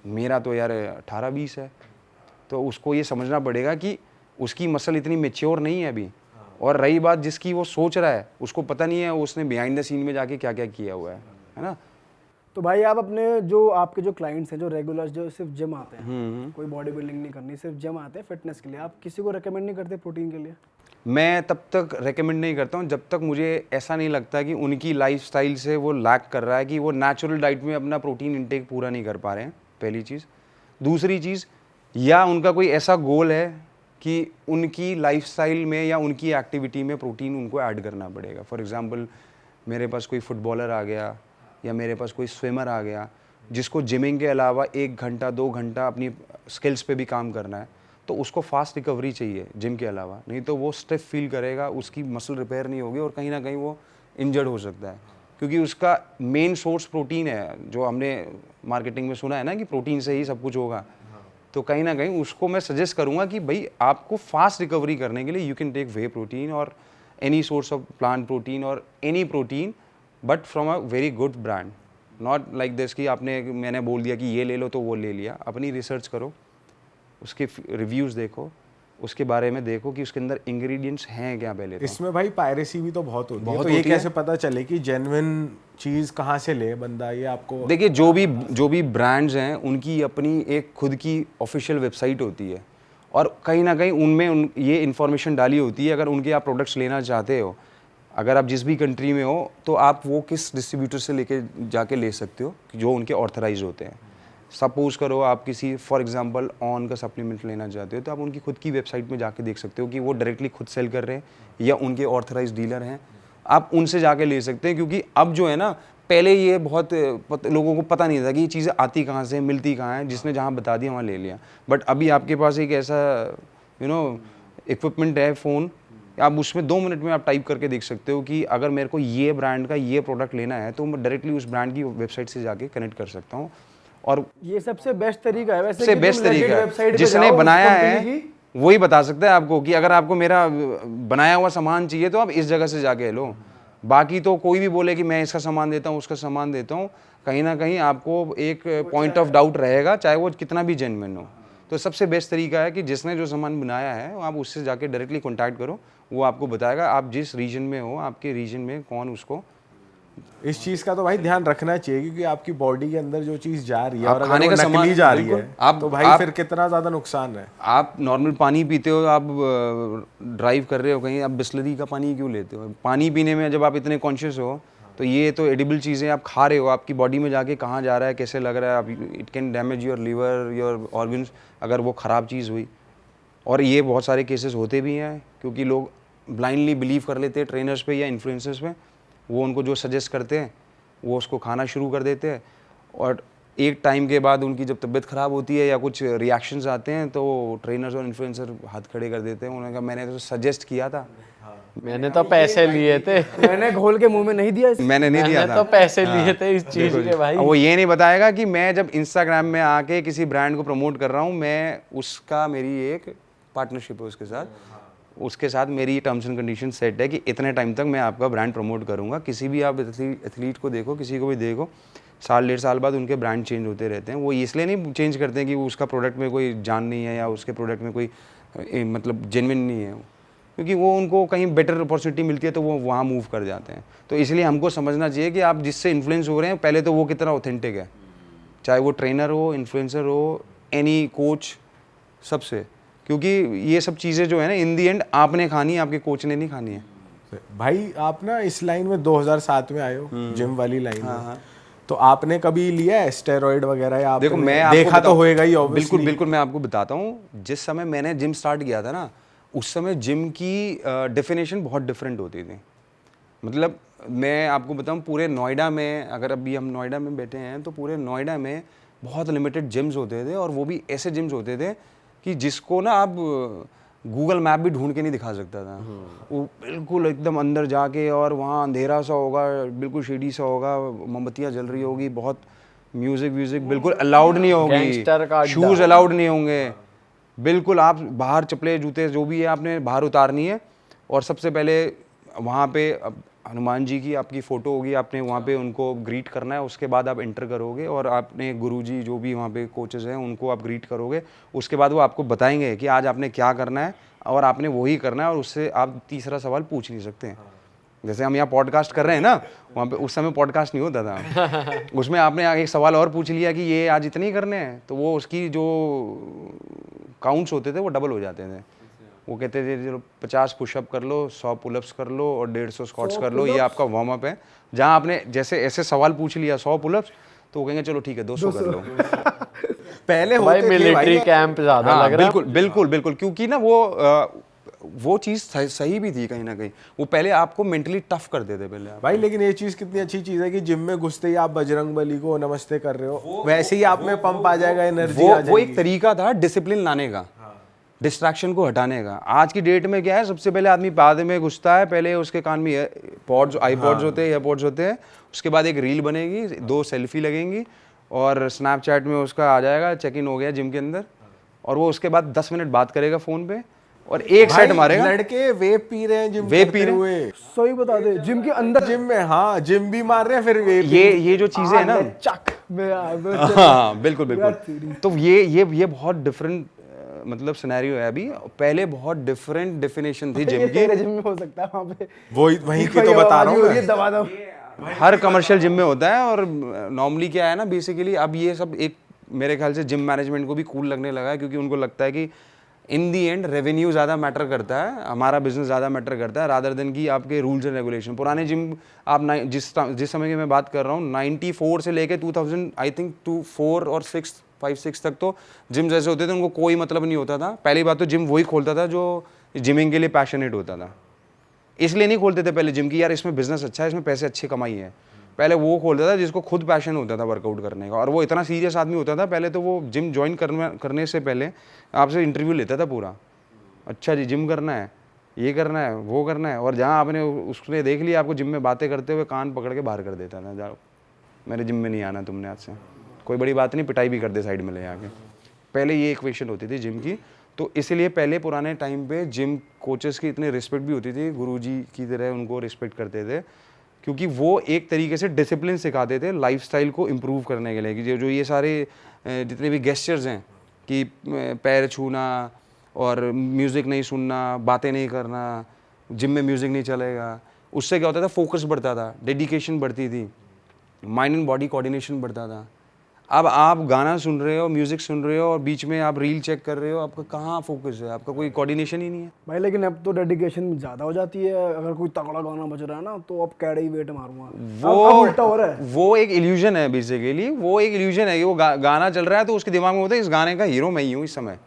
मेरा तो यार 18-20 है। तो उसको ये समझना पड़ेगा कि उसकी मसल इतनी मेच्योर नहीं है अभी। और रही बात जिसकी वो सोच रहा है, उसको पता नहीं है उसने बिहाइंड द सीन में जाके क्या क्या किया हुआ है ना। तो भाई आप अपने जो आपके जो क्लाइंट्स हैं जो रेगुलर जो सिर्फ जिम आते हैं, कोई बॉडी बिल्डिंग नहीं करनी, सिर्फ जिम आते हैं फिटनेस के लिए, आप किसी को रेकमेंड नहीं करते प्रोटीन के लिए? मैं तब तक रेकमेंड नहीं करता हूँ जब तक मुझे ऐसा नहीं लगता कि उनकी लाइफस्टाइल से वो लैक कर रहा है, कि वो नेचुरल डाइट में अपना प्रोटीन इंटेक पूरा नहीं कर पा रहे हैं, पहली चीज़। दूसरी चीज़, या उनका कोई ऐसा गोल है कि उनकी लाइफस्टाइल में या उनकी एक्टिविटी में प्रोटीन उनको ऐड करना पड़ेगा। फॉर एग्जांपल मेरे पास कोई फुटबॉलर आ गया या मेरे पास कोई स्विमर आ गया जिसको जिमिंग के अलावा 1 घंटा 2 घंटा अपनी स्किल्स पे भी काम करना है, तो उसको फास्ट रिकवरी चाहिए जिम के अलावा, नहीं तो वो स्टिफ फील करेगा, उसकी मसल रिपेयर नहीं होगी और कहीं ना कहीं वो इंजर्ड हो सकता है, क्योंकि उसका मेन सोर्स प्रोटीन है। जो हमने मार्केटिंग में सुना है ना कि प्रोटीन से ही सब कुछ होगा, तो कहीं ना कहीं उसको मैं सजेस्ट करूँगा कि भाई आपको फास्ट रिकवरी करने के लिए you can take whey protein or any source of plant protein or any protein, but from a very good brand, not like this कि मैंने बोल दिया कि ये ले लो तो वो ले लिया। अपनी रिसर्च करो, उसके रिव्यूज़ देखो, उसके बारे में देखो कि उसके अंदर इंग्रेडिएंट्स हैं क्या पहले तो। इसमें भाई पायरेसी भी तो बहुत होती है, तो ये कैसे पता चले कि जेन्युइन चीज़ कहाँ से ले बंदा? ये आपको देखिए, जो भी ब्रांड्स हैं उनकी अपनी एक खुद की ऑफिशियल वेबसाइट होती है और कहीं ना कहीं उनमें ये इन्फॉर्मेशन डाली होती है। अगर उनके आप प्रोडक्ट्स लेना चाहते हो, अगर आप जिस भी कंट्री में हो, तो आप वो किस डिस्ट्रीब्यूटर से लेके जाके ले सकते हो जो उनके ऑथराइज होते हैं। सपोज करो आप किसी फॉर एग्जांपल ऑन का सप्लीमेंट लेना चाहते हो, तो आप उनकी खुद की वेबसाइट में जाके देख सकते हो कि वो डायरेक्टली खुद सेल कर रहे हैं या उनके ऑथराइज डीलर हैं, आप उनसे जाके ले सकते हैं। क्योंकि अब जो है ना, पहले ये बहुत लोगों को पता नहीं था कि ये चीज़ें आती कहाँ से, मिलती कहाँ है, जिसने जहाँ बता दिया वहाँ ले लिया। बट अभी आपके पास एक ऐसा इक्विपमेंट है फ़ोन, आप उसमें 2 मिनट में आप टाइप करके देख सकते हो कि अगर मेरे को ये ब्रांड का ये प्रोडक्ट लेना है तो मैं डायरेक्टली उस ब्रांड की वेबसाइट से जाके कनेक्ट कर सकता हूँ और ये सबसे बेस्ट तरीका है वैसे सबसे कि बेस्ट तुम तरीका legit है website पे जिसने जाओ, उस बनाया company है की। वही बता सकता है आपको कि अगर आपको मेरा बनाया हुआ सामान चाहिए तो आप इस जगह से जाके लो। बाकी तो कोई भी बोले कि मैं इसका सामान देता हूँ उसका सामान देता हूँ, कहीं ना कहीं आपको एक पॉइंट ऑफ डाउट रहेगा, चाहे वो कितना भी जेन्युइन हो। तो सबसे बेस्ट तरीका है कि जिसने जो सामान बनाया है आप उससे जाके डायरेक्टली कॉन्टैक्ट करो, वो आपको बताएगा आप जिस रीजन में हो, आपके रीजन में कौन उसको। इस चीज का तो भाई ध्यान रखना चाहिए क्योंकि आपकी बॉडी के अंदर जो चीज जा रही है आप और अगर खाने वो का सामान- नकली जा रही बिल्कुल। है आप- तो भाई आप- फिर कितना ज्यादा नुकसान है। आप नॉर्मल पानी पीते हो, आप ड्राइव कर रहे हो कहीं, आप बिस्लरी का पानी क्यों लेते हो? पानी पीने में जब आप इतने कॉन्शियस हो तो ये तो एडिबल चीज़ें आप खा रहे हो, आपकी बॉडी में जाके कहाँ जा रहा है, कैसे लग रहा है, आप it can damage your liver, your organs, अगर वो ख़राब चीज़ हुई। और ये बहुत सारे केसेस होते भी हैं क्योंकि लोग ब्लाइंडली बिलीव कर लेते हैं ट्रेनर्स पे या इन्फ्लुएंसर्स पे, वो उनको जो सजेस्ट करते हैं वो उसको खाना शुरू कर देते हैं और एक टाइम के बाद उनकी जब तबीयत ख़राब होती है या कुछ रिएक्शंस आते हैं तो ट्रेनर्स और इन्फ्लुएंसर हाथ खड़े कर देते हैं। उन्होंने कहा मैंने तो सजेस्ट किया था, मैंने तो पैसे लिए थे, मैंने घोल के मुंह में नहीं दिया इसे। मैंने नहीं दिया मैंने था। तो पैसे लिए थे इस चीज के भाई। अब वो ये नहीं बताएगा कि मैं जब इंस्टाग्राम में आके किसी ब्रांड को प्रमोट कर रहा हूँ, मैं उसका मेरी एक पार्टनरशिप है उसके साथ मेरी टर्म्स एंड कंडीशन सेट है कि इतने टाइम तक मैं आपका ब्रांड प्रमोट करूँगा। किसी भी आप एथलीट को देखो, किसी को भी देखो, साल 1.5 साल बाद उनके ब्रांड चेंज होते रहते हैं। वो इसलिए नहीं चेंज करते हैं कि वो उसका प्रोडक्ट में कोई जान नहीं है या उसके प्रोडक्ट में कोई मतलब जेन्युइन नहीं है, क्योंकि वो उनको कहीं बेटर अपॉर्चुनिटी मिलती है तो वो वहाँ मूव कर जाते हैं। तो इसलिए हमको समझना चाहिए कि आप जिससे इन्फ्लुएंस हो रहे हैं पहले तो वो कितना ऑथेंटिक है, चाहे वो ट्रेनर हो, इन्फ्लुएंसर हो, एनी कोच, सबसे। क्योंकि ये सब चीज़ें जो है ना इन दी एंड आपने खानी है, आपके कोच ने नहीं खानी है। भाई आप ना इस लाइन में 2007 में आए हो, जिम वाली लाइन में, तो आपने कभी लिया है स्टेरॉइड वगैरह या देखो आपने मैं आपको देखा तो बताऊं- होएगा ही बिल्कुल obviously। बिल्कुल मैं आपको बताता हूँ। जिस समय मैंने जिम स्टार्ट किया था ना, उस समय जिम की डेफिनेशन बहुत डिफरेंट होती थी। मतलब मैं आपको बताऊँ, पूरे नोएडा में, अगर अभी हम नोएडा में बैठे हैं तो पूरे नोएडा में बहुत लिमिटेड जिम्स होते थे और वो भी ऐसे जिम्स होते थे कि जिसको ना आप गूगल मैप भी ढूंढ के नहीं दिखा सकता था। वो बिल्कुल एकदम अंदर जाके, और वहाँ अंधेरा सा होगा, बिल्कुल शेडी सा होगा, मोमबत्तियाँ जल रही होगी, बहुत म्यूजिक बिल्कुल अलाउड नहीं गैंगस्टर का होगी, अड्डा। शूज़ अलाउड नहीं होंगे, बिल्कुल आप बाहर चप्पलें जूते जो भी है आपने बाहर उतारनी है। और सबसे पहले वहाँ पे हनुमान जी की आपकी फ़ोटो होगी, आपने वहाँ पे उनको ग्रीट करना है, उसके बाद आप एंटर करोगे और आपने गुरुजी जो भी वहाँ पे कोचेस हैं उनको आप ग्रीट करोगे। उसके बाद वो आपको बताएंगे कि आज आपने क्या करना है और आपने वही करना है, और उससे आप तीसरा सवाल पूछ नहीं सकते हैं। जैसे हम यहाँ पॉडकास्ट कर रहे हैं ना, वहाँ पे उस समय पॉडकास्ट नहीं होता था। उसमें आपने एक सवाल और पूछ लिया कि ये आज इतने ही करने हैं, तो वो उसकी जो काउंट्स होते थे वो डबल हो जाते थे। वो कहते थे चलो 50 पुशअप कर लो, 100 पुलअप्स कर लो और 150 स्क्वाट्स कर लो, ये आपका वार्म अप है। जहाँ आपने जैसे ऐसे सवाल पूछ लिया 100 पुलअप्स, तो वो कहेंगे चलो ठीक है 200 कर लो। पहले भाई होते थे मिलिट्री भाई। कैंप ज्यादा हाँ, लग रहा है। बिल्कुल बिल्कुल बिल्कुल, क्योंकि ना वो चीज़ सही भी थी कहीं ना कहीं। वो पहले आपको मेंटली टफ कर देते पहले आप। भाई लेकिन ये चीज कितनी अच्छी चीज है कि जिम में घुसते ही आप बजरंग बली को नमस्ते कर रहे हो, वैसे ही आप में पंप आ जाएगा, एनर्जी आ वो एक जाएगी। तरीका था डिसिप्लिन लाने का, डिस्ट्रैक्शन को हटाने का। आज की डेट में क्या है, सबसे पहले आदमी बाद में घुसता है, पहले उसके कान में पॉड्स, आईपॉड्स होते हैं, एयरपॉड्स होते हैं, उसके बाद एक रील बनेगी, 2 सेल्फी लगेंगी और स्नैपचैट में उसका आ जाएगा चेक इन हो गया जिम के अंदर, और वो उसके बाद 10 मिनट बात करेगा फ़ोन पे और एक भाई, सेट मारेगा। लड़के वेप पी रहे हैं जिम वेप करते पी रहे हैं। हुए। सही बता दे, जिम के अंदर जिम में, हाँ जिम भी मार रहे हैं फिर वेप। ये जो चीज़ें है ना, चक मैं हाँ बिल्कुल बिल्कुल। तो ये बहुत डिफरेंट मतलब सिनेरियो है अभी। पहले बहुत डिफरेंट डेफिनेशन थी जिम ये की। तेरे जिम में हो सकता है, वहाँ पे वही की तो बता रहा हूँ मैं। दबा दो। हर कमर्शियल जिम में होता है। और नॉर्मली क्या है ना, बेसिकली अब ये सब एक मेरे ख्याल से जिम मैनेजमेंट को भी कूल लगने लगा है, क्योंकि उनको लगता है कि इन दी एंड रेवेन्यू ज़्यादा मैटर करता है, हमारा बिजनेस ज़्यादा मैटर करता है रादर देन कि आपके रूल्स एंड रेगुलेशन। पुराने जिम आप जिस समय की मैं बात कर रहा हूँ 94 से लेके 2000 आई थिंक 4 और 5-6 तक तो जिम जैसे होते थे, उनको कोई मतलब नहीं होता था। पहली बात तो जिम वही खोलता था जो जिमिंग के लिए पैशनेट होता था, इसलिए नहीं खोलते थे पहले जिम की यार इसमें बिजनेस अच्छा है, इसमें पैसे अच्छी कमाई है। पहले वो खोलता था जिसको खुद पैशन होता था वर्कआउट करने का, और वो इतना सीरियस आदमी होता था पहले तो वो जिम ज्वाइन करने से पहले आपसे इंटरव्यू लेता था पूरा। अच्छा जी जिम करना है, ये करना है, वो करना है, और जहाँ आपने उसने देख लिया आपको जिम में बातें करते हुए, कान पकड़ के बाहर कर देता था, जाओ मेरे जिम में नहीं आना तुमने आज से। कोई बड़ी बात नहीं, पिटाई भी कर दे साइड में ले आके। पहले ये इक्वेशन होती थी जिम की। तो इसलिए पहले पुराने टाइम पे जिम कोचेस की इतनी रिस्पेक्ट भी होती थी, गुरुजी की तरह उनको रिस्पेक्ट करते थे, क्योंकि वो एक तरीके से डिसिप्लिन सिखाते थे लाइफस्टाइल को इम्प्रूव करने के लिए। कि जो ये सारे जितने भी गेस्चर्स हैं कि पैर छूना और म्यूज़िक नहीं सुनना, बातें नहीं करना, जिम में म्यूज़िक नहीं चलेगा, उससे क्या होता था, फोकस बढ़ता था, डेडिकेशन बढ़ती थी, माइंड एंड बॉडी कोऑर्डिनेशन बढ़ता था। अब आप गाना सुन रहे हो, म्यूजिक सुन रहे हो और बीच में आप रील चेक कर रहे हो, आपका कहाँ फोकस है, आपका कोई कोऑर्डिनेशन ही नहीं है भाई। लेकिन अब तो डेडिकेशन ज़्यादा हो जाती है, अगर कोई तगड़ा गाना बज रहा है ना तो अब कैडे ही वेट मारूंगा, अब उल्टा हो रहा है। वो एक इल्यूजन है बेसिकली, वो एक इल्यूजन है कि वो गाना चल रहा है तो उसके दिमाग में होता है इस गाने का हीरो मैं ही हूँ इस समय।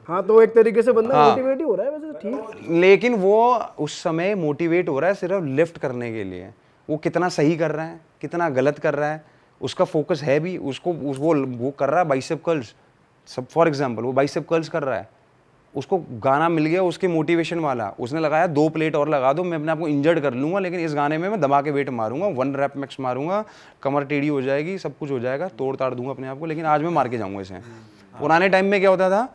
हाँ, तो एक तरीके से बंदा मोटिवेट ही हो रहा है वैसे, ठीक। लेकिन वो उस समय मोटिवेट हो रहा है सिर्फ लिफ्ट करने के लिए। वो कितना सही कर रहा है, कितना गलत कर रहा है, उसका फोकस है भी, उसको वो कर रहा है बाइसेप कर्ल्स, सब फॉर एग्जांपल वो बाइसेप कर्ल्स कर रहा है, उसको गाना मिल गया उसके मोटिवेशन वाला, उसने लगाया 2 प्लेट और लगा दो, मैं अपने आप को इंजर्ड कर लूँगा, लेकिन इस गाने में मैं दबा के वेट मारूंगा, 1 रैप मैक्स मारूंगा, कमर टेढ़ी हो जाएगी, सब कुछ हो जाएगा, तोड़ ताड़ दूंगा अपने आप को, लेकिन आज मैं मार के जाऊँगा इसे। पुराने टाइम में क्या होता था,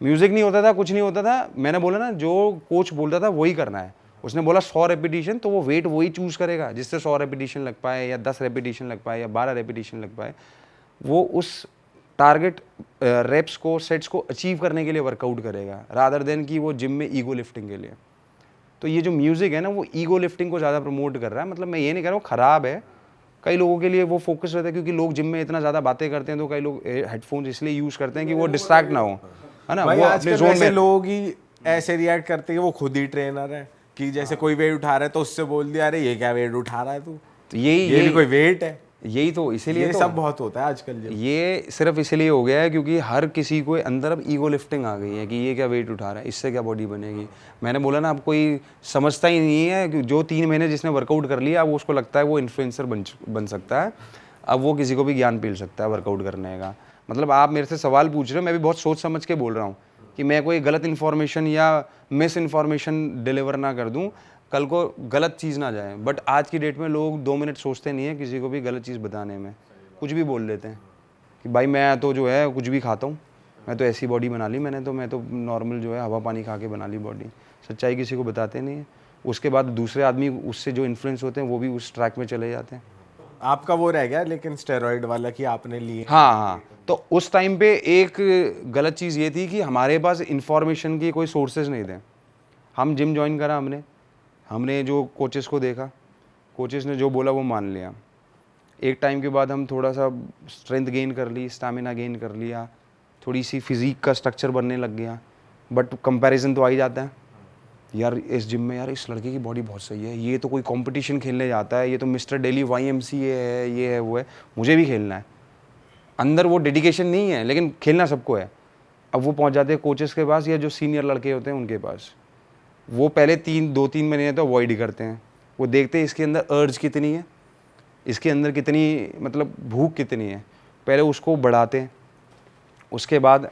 म्यूजिक नहीं होता था, कुछ नहीं होता था, मैंने बोला ना जो कोच बोलता था वही करना है। उसने बोला 100 रेपिटेशन, तो वो वेट वही चूज करेगा जिससे 100 रेपिटेशन लग पाए या 10 रेपिटेशन लग पाए या 12 रेपिटेशन लग पाए। वो उस टारगेट रेप्स को, सेट्स को अचीव करने के लिए वर्कआउट करेगा, रादर देन कि वो जिम में ईगो लिफ्टिंग के लिए। तो ये जो म्यूजिक है ना, वो ईगो लिफ्टिंग को ज़्यादा प्रमोट कर रहा है। मतलब मैं ये नहीं कह रहा हूँ ख़राब है, कई लोगों के लिए वो फोकस रहता है, क्योंकि लोग जिम में इतना ज़्यादा बातें करते हैं तो कई लोग हेडफोन्स इसलिए यूज़ करते हैं कि वो डिस्ट्रैक्ट ना हो, है ना। भाई वो आजकल अपने जोन वैसे में लोग ही ऐसे रिएक्ट करते हैं कि वो खुद ही ट्रेनर है, कि जैसे कोई वेट उठा रहा है तो उससे बोल दिया अरे ये क्या वेट उठा रहा है तू, तो ये भी कोई वेट है। यही तो इसीलिए ये तो सब बहुत होता है आजकल। ये सिर्फ इसलिए हो गया है क्योंकि हर किसी को अंदर अब ईगो लिफ्टिंग आ गई है कि ये क्या वेट उठा रहा है, इससे क्या बॉडी बनेगी। मैंने बोला ना, अब कोई समझता ही नहीं है कि जो 3 महीने जिसने वर्कआउट कर लिया, अब उसको लगता है वो इन्फ्लुएंसर बन सकता है, अब वो किसी को भी ज्ञान पील सकता है वर्कआउट करने का। मतलब आप मेरे से सवाल पूछ रहे हो, मैं भी बहुत सोच समझ के बोल रहा हूँ कि मैं कोई गलत इन्फॉर्मेशन या मिस इन्फॉर्मेशन डिलीवर ना कर दूँ, कल को गलत चीज़ ना जाए। बट आज की डेट में लोग 2 मिनट सोचते नहीं है किसी को भी गलत चीज़ बताने में, कुछ भी बोल देते हैं कि भाई मैं तो जो है कुछ भी खाता हूँ, मैं तो ऐसी बॉडी बना ली मैंने, तो मैं तो नॉर्मल जो है हवा पानी खा के बना ली बॉडी। सच्चाई किसी को बताते नहीं है। उसके बाद दूसरे आदमी उससे जो इन्फ्लुएंस होते हैं वो भी उस ट्रैक में चले जाते हैं। आपका वो रह गया लेकिन स्टेरॉइड वाला कि आपने लिए। हाँ, तो उस टाइम पे एक गलत चीज़ ये थी कि हमारे पास इंफॉर्मेशन की कोई सोर्सेज नहीं थे। हम जिम ज्वाइन करा, हमने जो कोचेस को देखा, कोचेस ने जो बोला वो मान लिया। एक टाइम के बाद हम थोड़ा सा स्ट्रेंथ गेन कर ली, स्टैमिना गेन कर लिया, थोड़ी सी फिजिक का स्ट्रक्चर बनने लग गया। बट कंपैरिजन तो आ ही जाता है, यार इस जिम में यार इस लड़के की बॉडी बहुत सही है, ये तो कोई कंपटीशन खेलने जाता है, ये तो मिस्टर डेली YMCA है, ये है वो है, मुझे भी खेलना है। अंदर वो डेडिकेशन नहीं है, लेकिन खेलना सबको है। अब वो पहुंच जाते हैं कोचेस के पास या जो सीनियर लड़के होते हैं उनके पास, वो पहले 2-3 महीने तो अवॉइड ही करते हैं। वो देखते हैं इसके अंदर अर्ज कितनी है, इसके अंदर कितनी मतलब भूख कितनी है, पहले उसको बढ़ाते हैं। उसके बाद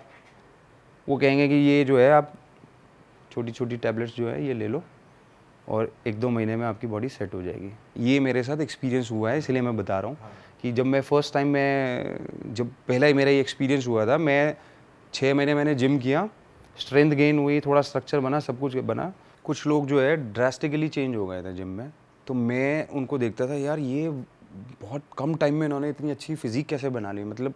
वो कहेंगे कि ये जो है आप छोटी छोटी टैबलेट्स जो है ये ले लो और 1-2 महीने में आपकी बॉडी सेट हो जाएगी। ये मेरे साथ एक्सपीरियंस हुआ है, इसलिए मैं बता रहा हूँ कि जब मैं फर्स्ट टाइम जब पहला ही मेरा ये एक्सपीरियंस हुआ था, मैं 6 महीने मैंने जिम किया, स्ट्रेंथ गेन हुई, थोड़ा स्ट्रक्चर बना, सब कुछ बना। कुछ लोग जो है ड्रास्टिकली चेंज हो गए थे जिम में, तो मैं उनको देखता था, यार ये बहुत कम टाइम में इन्होंने इतनी अच्छी फिजिक कैसे बना ली। मतलब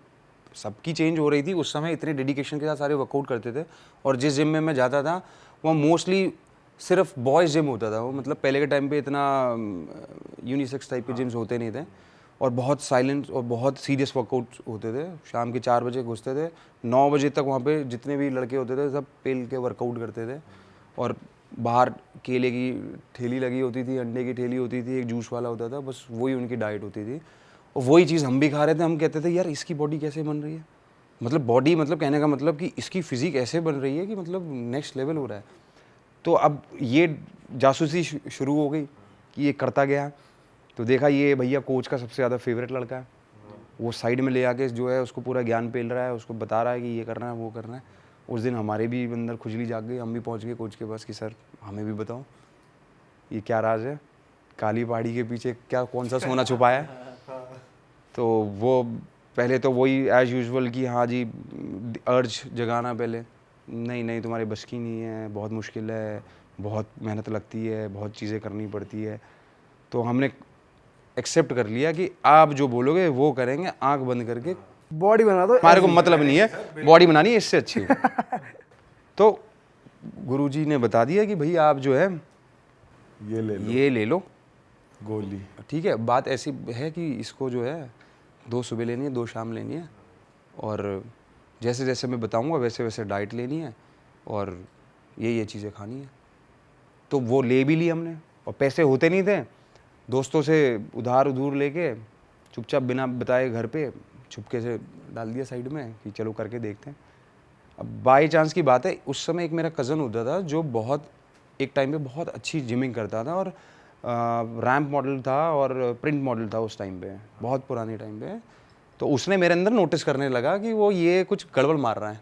सबकी चेंज हो रही थी उस समय, इतने डेडिकेशन के साथ सारे वर्कआउट करते थे। और जिस जिम में मैं जाता था वहाँ मोस्टली सिर्फ बॉयज़ जिम होता था वो, मतलब पहले के टाइम पे इतना यूनिसेक्स टाइप के जिम्स होते नहीं थे, और बहुत साइलेंट और बहुत सीरियस वर्कआउट होते थे। शाम के 4 बजे घुसते थे, 9 बजे तक वहाँ पे जितने भी लड़के होते थे सब पेल के वर्कआउट करते थे। और बाहर केले की ठेली लगी होती थी, अंडे की ठेली होती थी, एक जूस वाला होता था, बस वही उनकी डाइट होती थी। और वही चीज़ हम भी खा रहे थे। हम कहते थे यार इसकी बॉडी कैसे बन रही है, मतलब बॉडी, मतलब कहने का मतलब कि इसकी फिजिक ऐसे बन रही है कि मतलब नेक्स्ट लेवल हो रहा है। तो अब ये जासूसी शुरू हो गई कि ये करता गया, तो देखा ये भैया कोच का सबसे ज़्यादा फेवरेट लड़का है, वो साइड में ले आके जो है उसको पूरा ज्ञान पेल रहा है, उसको बता रहा है कि ये करना है वो करना है। उस दिन हमारे भी अंदर खुजली जाग गई, हम भी पहुंच गए कोच के पास कि सर हमें भी बताओ ये क्या राज है, काली पहाड़ी के पीछे क्या कौन सा सोना छुपाया है। तो वो पहले तो वही एज यूजुअल कि हाँ जी अर्ज जगाना पहले, नहीं नहीं तुम्हारे बस की नहीं है, बहुत मुश्किल है, बहुत मेहनत लगती है, बहुत चीज़ें करनी पड़ती है। तो हमने एक्सेप्ट कर लिया कि आप जो बोलोगे वो करेंगे, आंख बंद करके। बॉडी बना दो, हमारे को मतलब नहीं है बॉडी बनानी है, इससे अच्छी तो गुरुजी ने बता दिया कि भाई आप जो है ये ले लो गोली। ठीक है। बात ऐसी है कि इसको जो है 2 सुबह लेनी है, 2 शाम लेनी है, और जैसे जैसे मैं बताऊंगा वैसे वैसे डाइट लेनी है, और ये चीज़ें खानी है। तो वो ले भी ली हमने, और पैसे होते नहीं थे, दोस्तों से उधार लेके चुपचाप बिना बताए घर पे चुपके से डाल दिया साइड में कि चलो करके देखते हैं। अब बाई चांस की बात है, उस समय एक मेरा कज़न होता था जो बहुत एक टाइम पे बहुत अच्छी जिमिंग करता था, और रैम्प मॉडल था और प्रिंट मॉडल था उस टाइम पे, बहुत पुराने टाइम पे। तो उसने मेरे अंदर नोटिस करने लगा कि वो ये कुछ गड़बड़ मार रहा है,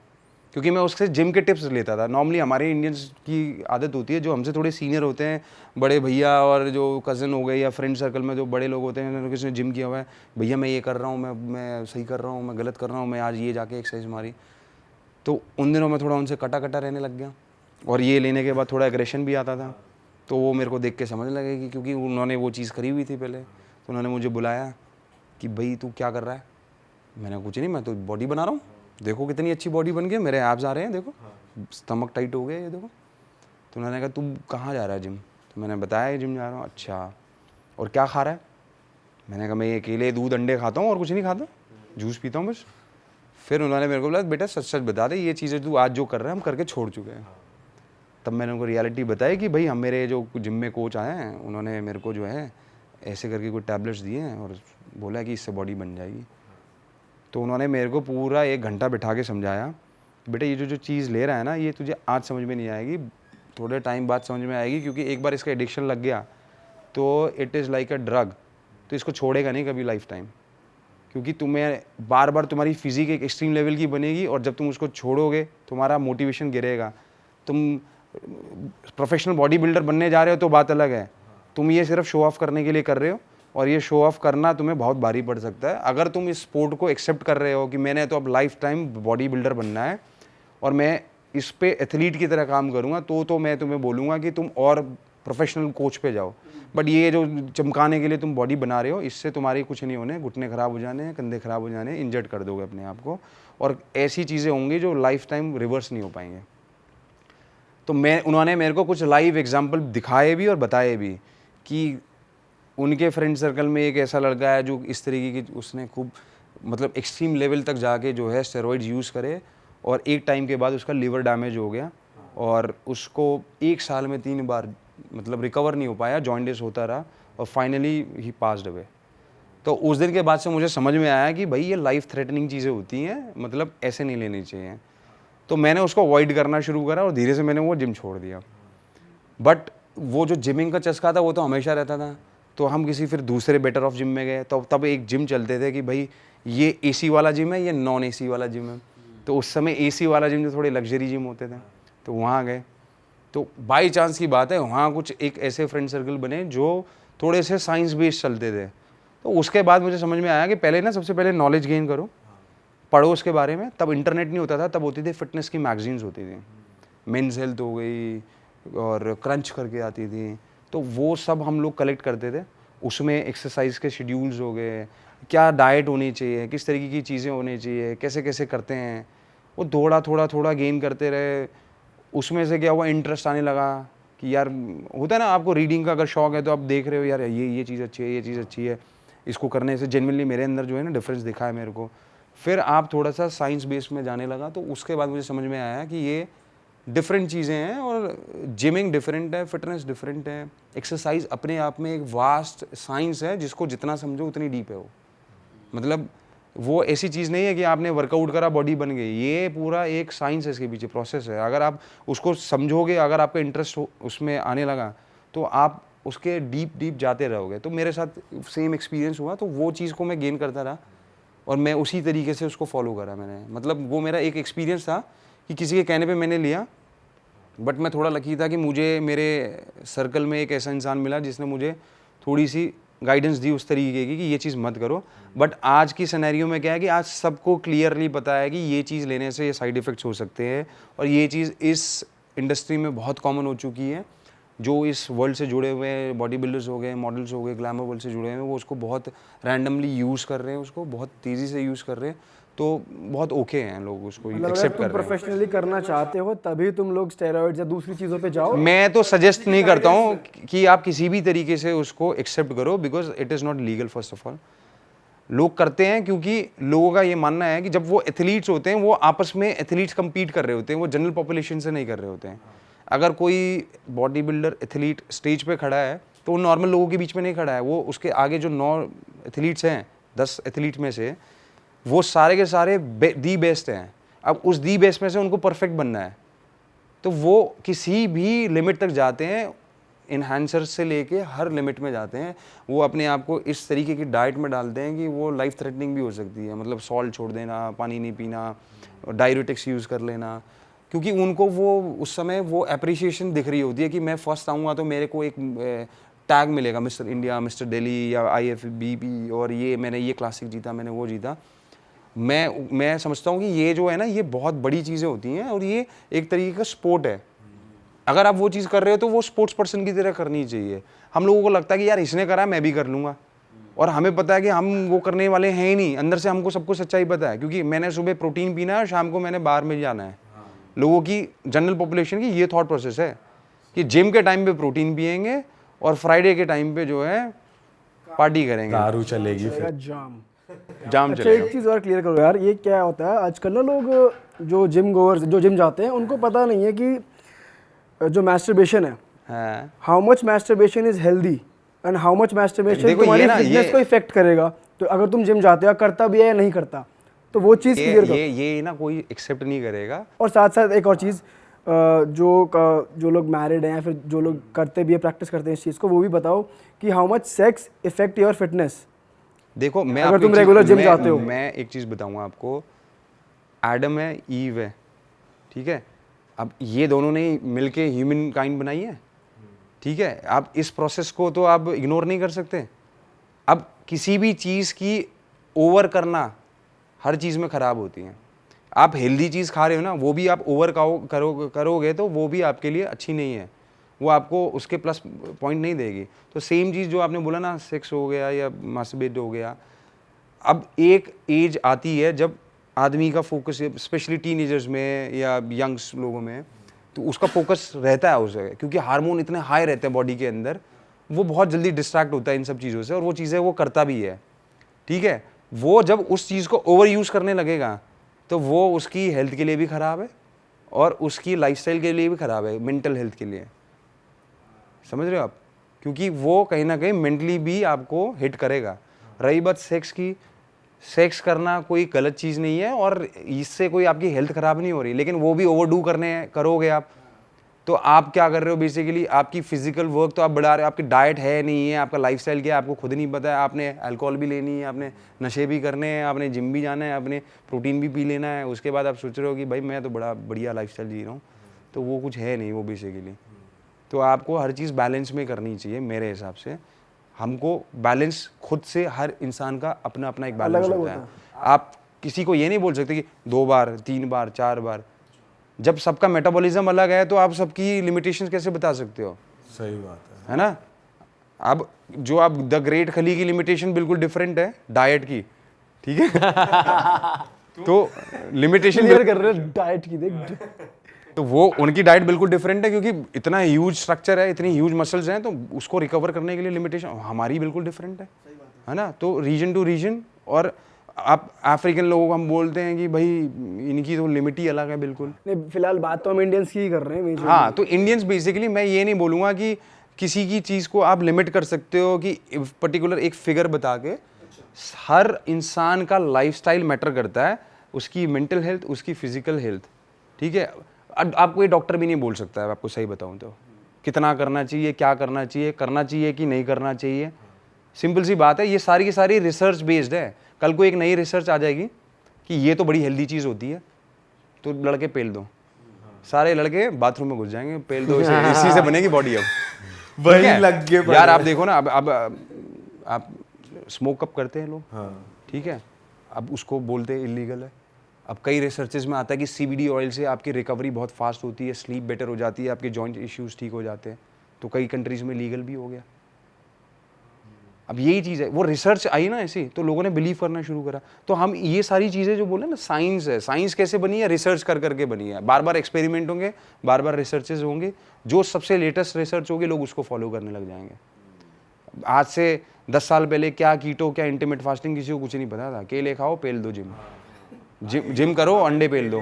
क्योंकि मैं उससे जिम के टिप्स लेता था। नॉर्मली हमारे इंडियंस की आदत होती है, जो हमसे थोड़े सीनियर होते हैं, बड़े भैया और जो कज़न हो गए या फ्रेंड सर्कल में जो बड़े लोग होते हैं, किसी ने जिम किया हुआ है, भैया मैं ये कर रहा हूँ, मैं सही कर रहा हूँ, मैं गलत कर रहा हूँ, मैं आज ये जाके एक्सरसाइज मारी। तो उन दिनों में थोड़ा उनसे कटा रहने लग गया, और ये लेने के बाद थोड़ा एग्रेशन भी आता था। तो वो मेरे को देख के समझ लगे कि क्योंकि उन्होंने वो चीज़ करी हुई थी पहले, तो उन्होंने मुझे बुलाया कि भाई तू क्या कर रहा है। मैंने कुछ नहीं, मैं तो बॉडी बना रहा हूँ, देखो कितनी अच्छी बॉडी बन गई, मेरे एब्स आ रहे हैं, देखो स्टमक टाइट हो गए ये देखो। तो उन्होंने कहा तू कहाँ जा रहा है जिम। तो मैंने बताया जिम जा रहा हूँ। अच्छा, और क्या खा रहा है। मैंने कहा मैं ये केले दूध अंडे खाता हूँ और कुछ नहीं खाता, जूस पीता हूँ बस। फिर उन्होंने मेरे को बोला बेटा सच सच बता दे, ये चीज़ें तू आज जो कर रहा है हम करके छोड़ चुके हैं। तब मैंने उनको रियलिटी बताई कि भाई हम मेरे जो जिम में कोच आए हैं, उन्होंने मेरे को जो है ऐसे करके कोई टैबलेट्स दिए हैं और बोला कि इससे बॉडी बन जाएगी। तो उन्होंने मेरे को पूरा 1 घंटा बिठा के समझाया, बेटा ये जो चीज़ ले रहा है ना, ये तुझे आज समझ में नहीं आएगी, थोड़े टाइम बाद समझ में आएगी, क्योंकि एक बार इसका एडिक्शन लग गया तो it is like a drug, तो इसको छोड़ेगा नहीं कभी लाइफ टाइम। क्योंकि तुम्हें बार बार तुम्हारी फिजिक एक एक्सट्रीम लेवल की बनेगी, और जब तुम उसको छोड़ोगे तुम्हारा मोटिवेशन गिरेगा। तुम प्रोफेशनल बॉडी बिल्डर बनने जा रहे हो तो बात अलग है, तुम ये सिर्फ शो ऑफ करने के लिए कर रहे हो, और ये शो ऑफ करना तुम्हें बहुत भारी पड़ सकता है। अगर तुम इस स्पोर्ट को एक्सेप्ट कर रहे हो कि मैंने तो अब लाइफ टाइम बॉडी बिल्डर बनना है और मैं इस पे एथलीट की तरह काम करूँगा, तो मैं तुम्हें बोलूँगा कि तुम और प्रोफेशनल कोच पे जाओ। बट ये जो चमकाने के लिए तुम बॉडी बना रहे हो, इससे तुम्हारी कुछ नहीं होने, घुटने ख़राब हो जाने, कंधे ख़राब हो जाने, इंजर्ड कर दोगे अपने आप को, और ऐसी चीज़ें होंगी जो लाइफ टाइम रिवर्स नहीं हो पाएंगे। तो उन्होंने मेरे को कुछ लाइव एग्जाम्पल दिखाए भी और बताए भी कि उनके फ्रेंड सर्कल में एक ऐसा लड़का है जो इस तरीके की, उसने खूब मतलब एक्सट्रीम लेवल तक जाके जो है स्टेरॉइड्स यूज़ करे, और एक टाइम के बाद उसका लीवर डैमेज हो गया, और उसको 1 साल में 3 बार मतलब रिकवर नहीं हो पाया, जॉइंटिस होता रहा, और फाइनली ही पास्ड अवे। तो उस दिन के बाद से मुझे समझ में आया कि भाई ये लाइफ थ्रेटनिंग चीज़ें होती हैं, मतलब ऐसे नहीं लेनी चाहिए। तो मैंने उसको अवॉइड करना शुरू करा, और धीरे से मैंने वो जिम छोड़ दिया। बट वो जो जिमिंग का चस्का था वो तो हमेशा रहता था। तो हम किसी फिर दूसरे बेटर ऑफ जिम में गए, तो तब एक जिम चलते थे कि भाई ये AC वाला जिम है, ये नॉन AC वाला जिम है। तो उस समय AC वाला जिम जो थोड़े लग्जरी जिम होते थे, तो वहाँ गए। तो बाई चांस की बात है, वहाँ कुछ एक ऐसे फ्रेंड सर्कल बने जो थोड़े से साइंस बेस्ड चलते थे। तो उसके बाद मुझे समझ में आया कि पहले ना सबसे पहले नॉलेज गेन करो, पढ़ो उसके बारे में। तब इंटरनेट नहीं होता था, तब होती थी फिटनेस की मैगजीन्स होती थी, मेंस हेल्थ हो गई और क्रंच करके आती थी, तो वो सब हम लोग कलेक्ट करते थे। उसमें एक्सरसाइज के शेड्यूल्स हो गए, क्या डाइट होनी चाहिए, किस तरीके की चीज़ें होनी चाहिए, कैसे कैसे करते हैं, वो थोड़ा गेन करते रहे। उसमें से क्या हुआ, इंटरेस्ट आने लगा कि यार होता है ना, आपको रीडिंग का अगर शौक है तो आप देख रहे हो यार ये चीज़ अच्छी है, ये चीज़ अच्छी है, इसको करने से जेन्युइनली मेरे अंदर जो है ना डिफरेंस दिखा है मेरे को। फिर आप थोड़ा सा साइंस बेस्ड में जाने लगा, तो उसके बाद मुझे समझ में आया कि ये डिफरेंट चीज़ें हैं, और जिमिंग डिफरेंट है, फिटनेस डिफरेंट है, एक्सरसाइज अपने आप में एक वास्ट साइंस है, जिसको जितना समझो उतनी डीप है वो। मतलब वो ऐसी चीज़ नहीं है कि आपने वर्कआउट करा बॉडी बन गई, ये पूरा एक साइंस है, इसके पीछे प्रोसेस है। अगर आप उसको समझोगे, अगर आपका इंटरेस्ट उसमें आने लगा, तो आप उसके डीप जाते रहोगे। तो मेरे साथ सेम एक्सपीरियंस हुआ, तो वो चीज़ को मैं गेन करता रहा, और मैं उसी तरीके से उसको फॉलो करा मैंने। मतलब वो मेरा एक एक्सपीरियंस था कि किसी के कहने पे मैंने लिया, बट मैं थोड़ा लकी था कि मुझे मेरे सर्कल में एक ऐसा इंसान मिला जिसने मुझे थोड़ी सी गाइडेंस दी उस तरीके की कि ये चीज़ मत करो, बट आज की सिनेरियो में क्या है कि आज सबको क्लियरली पता है कि ये चीज़ लेने से ये साइड इफ़ेक्ट्स हो सकते हैं, और ये चीज़ इस इंडस्ट्री में बहुत कॉमन हो चुकी है। जो इस वर्ल्ड से जुड़े हुए हैं, बॉडी बिल्डर्स हो गए, मॉडल्स हो गए, ग्लैमर वर्ल्ड से जुड़े हुए हैं, वो उसको बहुत रैंडमली यूज़ कर रहे हैं, उसको बहुत तेज़ी से यूज़ कर रहे हैं, तो बहुत ओके हैं लोग उसको एक्सेप्ट कर रहे हैं। प्रोफेशनली करना चाहते हो तभी तुम लोग स्टेरॉइड्स या दूसरी चीज़ों पे जाओ। मैं तो सजेस्ट नहीं करता हूँ कि आप किसी भी तरीके से उसको एक्सेप्ट करो, because it is not legal first of all. लोग करते हैं क्योंकि लोगों का ये मानना है कि जब वो एथलीट्स होते हैं, वो आपस में एथलीट्स compete कर रहे होते हैं, वो जनरल पॉपुलेशन से नहीं कर रहे होते हैं। अगर कोई बॉडी बिल्डर एथलीट स्टेज पे खड़ा है तो वो नॉर्मल लोगों के बीच में नहीं खड़ा है, वो उसके आगे जो 9 एथलीट्स हैं, 10 एथलीट में से वो सारे के सारे दी बेस्ट हैं। अब उस दी बेस्ट में से उनको परफेक्ट बनना है, तो वो किसी भी लिमिट तक जाते हैं, इन्हांसर से लेके हर लिमिट में जाते हैं। वो अपने आप को इस तरीके की डाइट में डालते हैं कि वो लाइफ थ्रेटनिंग भी हो सकती है, मतलब सॉल्ट छोड़ देना, पानी नहीं पीना, डायरेटिक्स यूज़ कर लेना, क्योंकि उनको वो उस समय वो अप्रिसिएशन दिख रही होती है कि मैं फर्स्ट आऊँगा तो मेरे को एक टैग मिलेगा, मिस्टर इंडिया, मिस्टर दिल्ली या IFBB, और ये मैंने ये क्लासिक जीता, मैंने वो जीता। मैं समझता हूँ कि ये जो है ना, ये बहुत बड़ी चीज़ें होती हैं, और ये एक तरीके का स्पोर्ट है। अगर आप वो चीज़ कर रहे हो तो वो स्पोर्ट्स पर्सन की तरह करनी चाहिए। हम लोगों को लगता है कि यार इसने करा मैं भी कर लूँगा, और हमें पता है कि हम वो करने वाले हैं ही नहीं। अंदर से हमको सबको सच्चाई पता है, क्योंकि मैंने सुबह प्रोटीन पीना है और शाम को मैंने बाहर में जाना है। लोगों की, जनरल पॉपुलेशन की ये थॉट प्रोसेस है कि जिम के टाइम पे प्रोटीन पियेंगे और फ्राइडे के टाइम पे जो है पार्टी करेंगे, दारू चलेगी फिर। जाम अच्छा, चलेगा। एक चीज़ और क्लियर करो यार, ये क्या होता है आजकल ना, लोग जो जिम गोअर्स, जो जिम जाते हैं, उनको पता नहीं है कि जो मैस्टरबेशन है, हाँ, how much masturbation is healthy and how much masturbation देखो, तुम्हारी ये ना, फिटनेस ये- को इफेक्ट करेगा। तो अगर तुम जिम जाते हो, करता भी है या नहीं करता, तो वो चीज़ क्लियर करो। ये ना कोई एक्सेप्ट नहीं करेगा। और साथ साथ एक और चीज़, जो लोग मैरिड हैं या फिर जो लोग करते भी है, प्रैक्टिस करते हैं इस चीज़ को, वो भी बताओ कि how much sex effect your fitness. देखो, मैं अगर आपको तुम एक चीज़- regular gym मैं- जाते हो। मैं एक चीज़ बताऊंगा आपको। एडम है, ईव है, ठीक है, अब ये दोनों ने मिलके ह्यूमन काइंड बनाई है, ठीक है। आप इस प्रोसेस को तो आप इग्नोर नहीं कर सकते। अब किसी भी चीज़ की ओवर करना हर चीज़ में ख़राब होती है। आप हेल्दी चीज़ खा रहे हो ना, वो भी आप ओवर करोगे तो वो भी आपके लिए अच्छी नहीं है, वो आपको उसके प्लस पॉइंट नहीं देगी। तो सेम चीज़ जो आपने बोला ना, सेक्स हो गया या मास्टरबेट हो गया, अब एक एज आती है जब आदमी का फोकस, स्पेशली टीनेजर्स में या यंग्स लोगों में, तो उसका फोकस रहता है उस जगह, क्योंकि हार्मोन इतने हाई रहते हैं बॉडी के अंदर, वो बहुत जल्दी डिस्ट्रैक्ट होता है इन सब चीज़ों से, और वो चीज़ें वो करता भी है, ठीक है। वो जब उस चीज़ को ओवर यूज़ करने लगेगा तो वो उसकी हेल्थ के लिए भी ख़राब है और उसकी लाइफस्टाइल के लिए भी ख़राब है, मेंटल हेल्थ के लिए, समझ रहे हो आप, क्योंकि वो कहीं ना कहीं मेंटली भी आपको हिट करेगा। रही बात सेक्स की, सेक्स करना कोई गलत चीज़ नहीं है और इससे कोई आपकी हेल्थ ख़राब नहीं हो रही, लेकिन वो भी ओवरडू करोगे आप तो आप क्या कर रहे हो, बेसिकली आपकी फिजिकल वर्क तो आप बढ़ा रहे हो, आपकी डाइट है नहीं है, आपका लाइफस्टाइल क्या है आपको खुद नहीं पता है, आपने अल्कोहल भी लेनी है, आपने नशे भी करने हैं, आपने जिम भी जाना है, आपने प्रोटीन भी पी लेना है, उसके बाद आप सोच रहे हो कि भाई मैं तो बड़ा बढ़िया लाइफस्टाइल जी रहा हूँ, तो वो कुछ है नहीं वो बेसिकली। तो आपको हर चीज़ बैलेंस में करनी चाहिए मेरे हिसाब से। हमको बैलेंस खुद से, हर इंसान का अपना अपना एक बैलेंस होता है। आप किसी को ये नहीं बोल सकते कि 2 बार 3 बार 4 बार, जब सबका मेटाबॉलिज्म अलग है तो आप सबकी लिमिटेशंस कैसे बता सकते हो? सही बात है ना। अब जो आप द ग्रेट खली की लिमिटेशन बिल्कुल डिफरेंट है डाइट की, ठीक है तो लिमिटेशन क्लियर कर रहे हो डाइट की, देख तो वो उनकी डाइट बिल्कुल डिफरेंट है, क्योंकि इतना ह्यूज स्ट्रक्चर है, इतनी ह्यूज मसल्स हैं, तो उसको रिकवर करने के लिए लिमिटेशन हमारी बिल्कुल डिफरेंट है ना। तो रीजन टू रीजन, और आप अफ्रीकन लोगों को हम बोलते हैं कि भाई इनकी तो लिमिट ही अलग है बिल्कुल। नहीं, फिलहाल बात तो हम इंडियंस की ही कर रहे हैं majorly। हाँ, तो इंडियंस बेसिकली, मैं ये नहीं बोलूँगा कि किसी की चीज़ को आप लिमिट कर सकते हो कि पर्टिकुलर एक फिगर बता के। हर इंसान का लाइफस्टाइल मैटर करता है, उसकी मेंटल हेल्थ, उसकी फिजिकल हेल्थ, ठीक है। आपको ये डॉक्टर भी नहीं बोल सकता है, आपको सही बताऊँ तो, कितना करना चाहिए, क्या करना चाहिए कि नहीं करना चाहिए। सिंपल सी बात है, ये सारी की सारी रिसर्च बेस्ड है। कल को एक नई रिसर्च आ जाएगी कि ये तो बड़ी हेल्दी चीज़ होती है, तो लड़के पेल दो, सारे लड़के बाथरूम में घुस जाएंगे, पेल दो, इसी से बनेगी बॉडी। अब वही लग गए यार आप देखो ना, अब आप स्मोक अप करते हैं लोग, हाँ। ठीक है, अब उसको बोलते हैं इलीगल है। अब कई रिसर्चेज में आता है कि CBD ऑयल से आपकी रिकवरी बहुत फास्ट होती है, स्लीप बेटर हो जाती है, आपके जॉइंट इश्यूज ठीक हो जाते हैं, तो कई कंट्रीज में लीगल भी हो गया। अब यही चीज़ है, वो रिसर्च आई ना ऐसी, तो लोगों ने बिलीव करना शुरू करा। तो हम ये सारी चीज़ें जो बोले ना, साइंस है, साइंस कैसे बनी है, रिसर्च कर करके बनी है। बार बार एक्सपेरिमेंट होंगे, बार बार रिसर्चेज होंगे, जो सबसे लेटेस्ट रिसर्च होगी लोग उसको फॉलो करने लग जाएंगे। आज से 10 साल पहले क्या कीटो, क्या इंटरमिटेंट फास्टिंग, किसी को कुछ नहीं पता था। केले खाओ, पेल दो, जिम करो, अंडे पेल दो,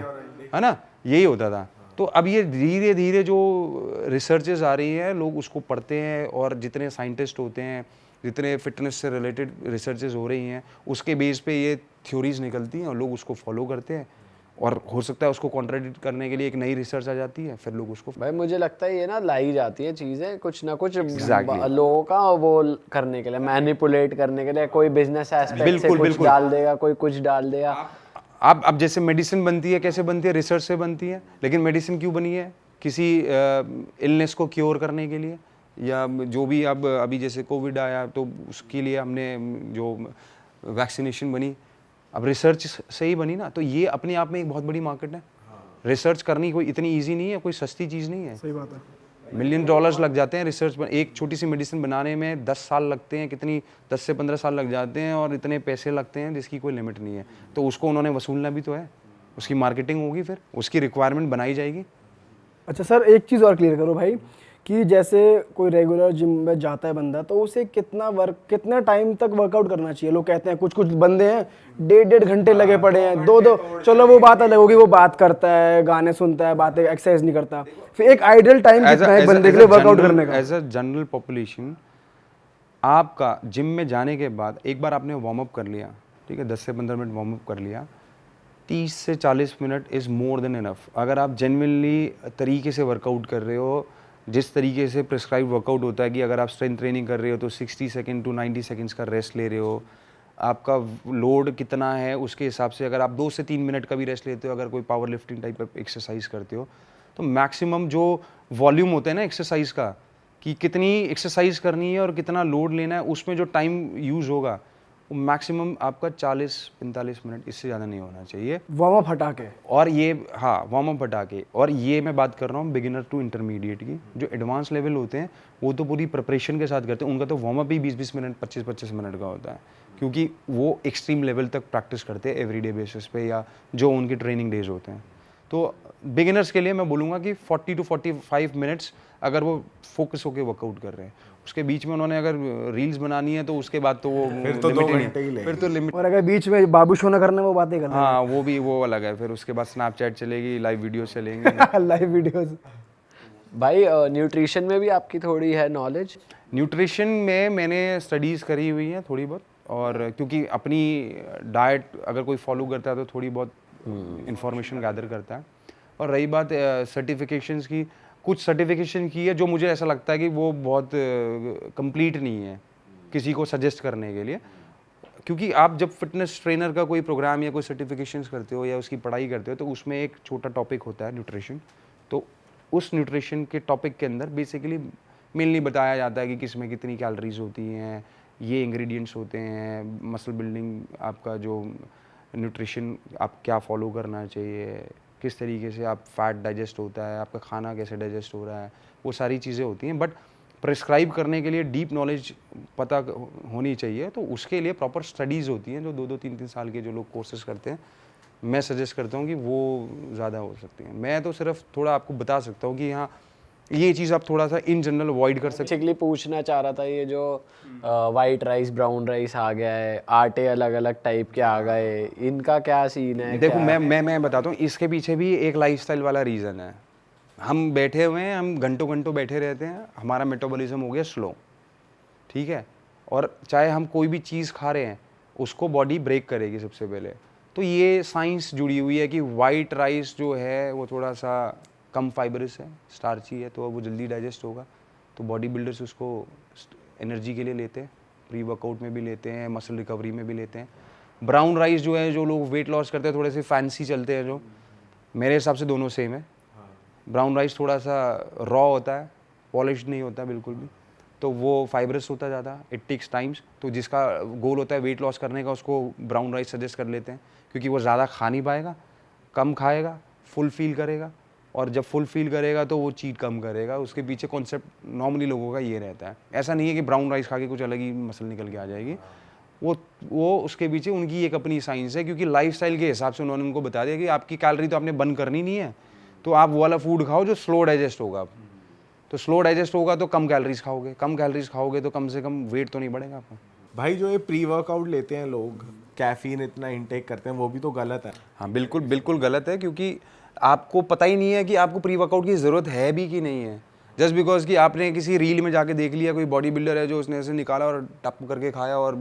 है ना, यही होता था। तो अब ये धीरे धीरे जो रिसर्चेज आ रही हैं, लोग उसको पढ़ते हैं, और जितने साइंटिस्ट होते हैं, जितने फिटनेस से रिलेटेड रिसर्चेज हो रही हैं, उसके बेस पे ये थ्योरीज निकलती हैं और लोग उसको फॉलो करते हैं। और हो सकता है उसको कॉन्ट्राडिक्ट करने के लिए एक नई रिसर्च आ जाती है, फिर लोग उसको भाई मुझे लगता है ये ना लाई जाती है चीज़ें कुछ ना कुछ लोगों का वो करने के लिए, मैनिपुलेट करने के लिए। कोई बिजनेस एस्पेक्ट से कुछ डाल देगा, कोई कुछ डाल देगा। आप अब जैसे मेडिसिन बनती है, कैसे बनती है, रिसर्च से बनती है। लेकिन मेडिसिन क्यों बनी है? किसी इलनेस को क्योर करने के लिए, या जो भी अब अभी जैसे कोविड आया तो उसके लिए हमने जो वैक्सीनेशन बनी, अब रिसर्च से ही बनी ना। तो ये अपने आप में एक बहुत बड़ी मार्केट है। रिसर्च करनी कोई इतनी इजी नहीं है, कोई सस्ती चीज़ नहीं है। सही बात है। $1 मिलियन लग जाते हैं रिसर्च पर। एक छोटी सी मेडिसिन बनाने में 10 साल लगते हैं, कितनी 10 से 15 साल लग जाते हैं, और इतने पैसे लगते हैं जिसकी कोई लिमिट नहीं है। तो उसको उन्होंने वसूलना भी तो है, उसकी मार्केटिंग होगी, फिर उसकी रिक्वायरमेंट बनाई जाएगी। अच्छा सर, एक चीज़ और क्लियर करो भाई, कि जैसे कोई रेगुलर जिम में जाता है बंदा, तो उसे कितना टाइम तक वर्कआउट करना चाहिए? लोग कहते हैं, कुछ बंदे हैं 1.5 घंटे लगे पड़े हैं, 2 चलो वो बात अलग होगी, वो बात करता है, गाने सुनता है, बातें, एक्सरसाइज नहीं करता। फिर एक आइडियल टाइम कितना है बंदे के लिए वर्कआउट करने का? एज अ जनरल पॉपुलेशन, आपका जिम में जाने के बाद एक बार आपने वार्म अप कर लिया, ठीक है, 10 से 15 मिनट वार्म अप कर लिया, 30 से 40 minute is more than enough. अगर आप जेन्युइनली तरीके से वर्कआउट कर रहे हो, जिस तरीके से प्रिस्क्राइब वर्कआउट होता है कि अगर आप स्ट्रेंथ ट्रेनिंग कर रहे हो तो 60 सेकंड टू 90 सेकंड्स का रेस्ट ले रहे हो, आपका लोड कितना है उसके हिसाब से अगर आप 2 से 3 मिनट का भी रेस्ट लेते हो, अगर कोई power lifting type of exercise करते हो, तो मैक्सिमम जो वॉल्यूम होता है ना एक्सरसाइज का, कि कितनी एक्सरसाइज करनी है और कितना लोड लेना है, उसमें जो टाइम यूज़ होगा वो मैक्सिमम आपका 40-45 मिनट, इससे ज़्यादा नहीं होना चाहिए। वार्म अप हटा के। और ये, हाँ, वार्म अप हटा के। और ये मैं बात कर रहा हूँ बिगिनर टू इंटरमीडिएट की। जो एडवांस लेवल होते हैं वो तो पूरी प्रिपरेशन के साथ करते हैं, उनका तो वार्म अप ही 20-20 मिनट, 25-25 मिनट का होता है, क्योंकि वो एक्सट्रीम लेवल तक प्रैक्टिस करते हैं एवरीडे बेसिस पे, या जो उनके ट्रेनिंग डेज होते हैं। तो बिगिनर्स के लिए मैं बोलूँगा कि 40 to 45 मिनट्स अगर वो फोकस होकर वर्कआउट कर रहे हैं। उसके बीच में उन्होंने अगर रील्स बनानी है तो उसके बाद तो वो फिर तो 2 घंटे ही लगेंगे। फिर तो लिमिट। और अगर बीच में बाबू शो ना करना, वो बातें करना। हाँ, वो भी वो अलग है। फिर उसके बाद स्नैपचैट चलेगी, लाइव वीडियो चलेंगे। Live videos. भाई न्यूट्रिशन में भी आपकी थोड़ी है नॉलेज? न्यूट्रिशन में मैंने स्टडीज़ करी हुई हैं थोड़ी बहुत, और क्योंकि अपनी डाइट अगर कोई फॉलो करता है तो थोड़ी बहुत इंफॉर्मेशन गैदर करता है। और रही बात सर्टिफिकेशंस की, कुछ सर्टिफिकेशन की है जो मुझे ऐसा लगता है कि वो बहुत कंप्लीट नहीं है किसी को सजेस्ट करने के लिए, क्योंकि आप जब फिटनेस ट्रेनर का कोई प्रोग्राम या कोई सर्टिफिकेशंस करते हो या उसकी पढ़ाई करते हो तो उसमें एक छोटा टॉपिक होता है न्यूट्रिशन। तो उस न्यूट्रिशन के टॉपिक के अंदर बेसिकली मेनली बताया जाता है कि किसमें कितनी कैलोरीज होती हैं, ये इंग्रेडिएंट्स होते हैं, मसल बिल्डिंग, आपका जो न्यूट्रिशन आप क्या फॉलो करना चाहिए, किस तरीके से आप फैट डाइजेस्ट होता है, आपका खाना कैसे डाइजेस्ट हो रहा है, वो सारी चीज़ें होती हैं। बट प्रिस्क्राइब करने के लिए डीप नॉलेज पता होनी चाहिए, तो उसके लिए प्रॉपर स्टडीज़ होती हैं जो 2-2, 3-3 साल के जो लोग कोर्सेज करते हैं। मैं सजेस्ट करता हूँ कि वो ज़्यादा हो सकती हैं। मैं तो सिर्फ थोड़ा आपको बता सकता हूँ कि हाँ, ये चीज़ आप थोड़ा सा इन जनरल अवॉइड कर सकते हैं। बेसिकली पूछना चाह रहा था, ये जो वाइट राइस, ब्राउन राइस आ गया है, आटे अलग अलग टाइप के आ गए, इनका क्या सीन है? देखो, मैं बताता हूँ, इसके पीछे भी एक लाइफस्टाइल वाला रीज़न है। हम बैठे हुए हैं, हम घंटों घंटों बैठे रहते हैं, हमारा मेटाबॉलिज्म हो गया स्लो, ठीक है, और चाहे हम कोई भी चीज़ खा रहे हैं उसको बॉडी ब्रेक करेगी सबसे पहले। तो ये साइंस जुड़ी हुई है कि वाइट राइस जो है वो थोड़ा सा कम फाइबरस है, स्टार्ची है, तो वो जल्दी डाइजेस्ट होगा। तो बॉडी बिल्डर्स उसको एनर्जी के लिए लेते हैं, प्री वर्कआउट में भी लेते हैं, मसल रिकवरी में भी लेते हैं। ब्राउन राइस जो है, जो लोग वेट लॉस करते हैं, थोड़े से फैंसी चलते हैं, जो मेरे हिसाब से दोनों सेम है। ब्राउन राइस थोड़ा सा रॉ होता है, पॉलिश नहीं होता बिल्कुल भी, तो वो फाइब्रस होता ज़्यादा, इट टेक्स टाइम्स। तो जिसका गोल होता है वेट लॉस करने का, उसको ब्राउन राइस सजेस्ट कर लेते हैं, क्योंकि वो ज़्यादा खा नहीं पाएगा, कम खाएगा, फुल फील करेगा, और जब फुल फील करेगा तो वो चीट कम करेगा। उसके पीछे कॉन्सेप्ट नॉर्मली लोगों का ये रहता है। ऐसा नहीं है कि ब्राउन राइस खा के कुछ अलग ही मसल निकल के आ जाएगी। वो उसके पीछे उनकी एक अपनी साइंस है, क्योंकि लाइफस्टाइल के हिसाब से उन्होंने उनको बता दिया कि आपकी कैलोरी तो आपने बर्न करनी नहीं है, तो आप वो वाला फूड खाओ जो स्लो डाइजेस्ट होगा। तो स्लो डाइजेस्ट होगा तो कम कैलोरीज खाओगे, कम कैलोरीज खाओगे तो कम से कम वेट तो नहीं बढ़ेगा आपका। भाई जो ये प्री वर्कआउट लेते हैं लोग, कैफीन इतना इंटेक करते हैं, वो भी तो गलत है। हाँ बिल्कुल बिल्कुल गलत है, क्योंकि आपको पता ही नहीं है कि आपको प्री वर्कआउट की ज़रूरत है भी कि नहीं है। जस्ट बिकॉज कि आपने किसी रील में जाके देख लिया कोई बॉडी बिल्डर है जो उसने ऐसे निकाला और टप करके खाया और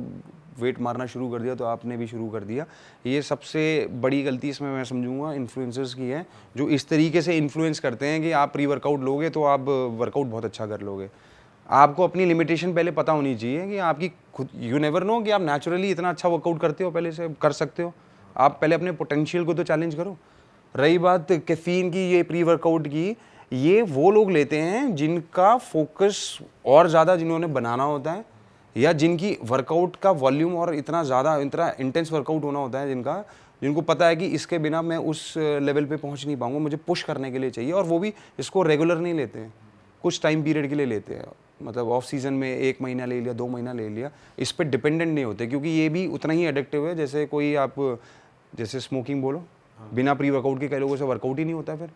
वेट मारना शुरू कर दिया, तो आपने भी शुरू कर दिया। ये सबसे बड़ी गलती इसमें मैं समझूंगा इन्फ्लुएंसर्स की है, जो इस तरीके से इन्फ्लुएंस करते हैं कि आप प्री वर्कआउट लोगे तो आप वर्कआउट बहुत अच्छा कर लोगे। आपको अपनी लिमिटेशन पहले पता होनी चाहिए कि आपकी खुद, यू नेवर नो कि आप नेचुरली इतना अच्छा वर्कआउट करते हो, पहले से कर सकते हो। आप पहले अपने पोटेंशियल को तो चैलेंज करो। रही बात कैफीन की, ये प्री वर्कआउट की, ये वो लोग लेते हैं जिनका फोकस और ज़्यादा, जिन्होंने बनाना होता है, या जिनकी वर्कआउट का वॉल्यूम और इतना ज़्यादा, इतना इंटेंस वर्कआउट होना होता है, जिनको पता है कि इसके बिना मैं उस लेवल पे पहुंच नहीं पाऊंगा, मुझे पुश करने के लिए चाहिए। और वो भी इसको रेगुलर नहीं लेते हैं, कुछ टाइम पीरियड के लिए लेते हैं। मतलब ऑफ सीजन में 1 महीना ले लिया, 2 महीना ले लिया, इस पर डिपेंडेंट नहीं होते, क्योंकि ये भी उतना ही एडिक्टिव है जैसे कोई आप, जैसे स्मोकिंग बोलो, बिना प्री वर्कआउट के कई लोगों से वर्कआउट ही नहीं होता फिर,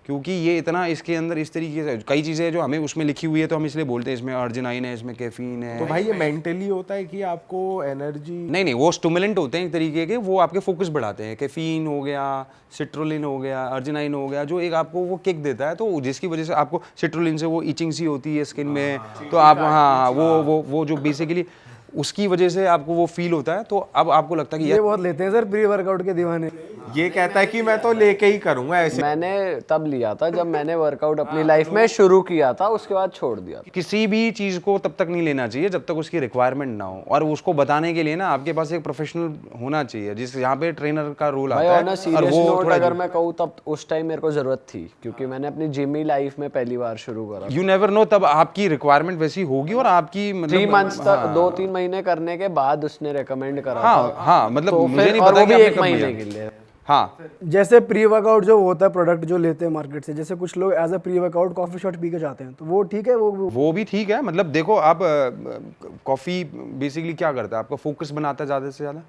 क्योंकि ये इतना इसके अंदर इस तरीके से कई चीज़ें हैं जो हमें उसमें लिखी हुई है, तो हम इसलिए बोलते हैं इसमें अर्जिनाइन है, इसमें कैफीन है। तो भाई ये मेंटली होता है कि आपको एनर्जी? नहीं, वो स्टिमुलेंट होते हैं एक तरीके के, वो आपके फोकस बढ़ाते हैं। कैफीन हो गया, सिट्रोलिन हो गया, अर्जिनाइन हो गया, जो एक आपको वो किक देता है, तो जिसकी वजह से आपको सिट्रोलिन से वो इचिंग सी होती है स्किन में, तो आप हाँ वो जो बेसिकली उसकी वजह से आपको वो फील होता है। तो अब आपको लगता है कि ये बहुत लेते हैं सर प्री वर्कआउट के दीवाने। ये कहता है कि मैं तो लेके ही करूंगा ऐसे। मैंने तब लिया था जब मैंने वर्कआउट अपनी लाइफ में शुरू किया था, उसके बाद छोड़ दिया। किसी भी चीज़ को तब तक नहीं लेना चाहिए जब तक उसकी रिक्वायरमेंट ना हो, और उसको बताने के लिए ना आपके पास एक प्रोफेशनल होना चाहिए, जिस यहाँ पे ट्रेनर का रोल आता है। सीरियस नोट अगर मैं कहूँ तब उस टाइम मेरे को जरूरत थी, क्योंकि मैंने अपनी जिम ही लाइफ में पहली बार शुरू करा। यू नेवर नो, तब आपकी रिक्वायरमेंट वैसी होगी और आपकी 3 मंथ्स तक, 2-3 महीने करने के बाद उसने रेकमेंड करा। हाँ मतलब तो मुझे फिर नहीं और पता वो कि भी आपने 1 कब महीने लिया। के लिए। हाँ जैसे प्री वर्कआउट जो होता है प्रोडक्ट जो लेते हैं मार्केट से, जैसे कुछ लोग as a pre workout coffee shot पी के जाते हैं, तो वो ठीक है? वो भी ठीक है। मतलब देखो, आप कॉफ़ी बेसिकली क्या करता है, आपका फोकस बनाता है ज़्यादा से ज़्यादा,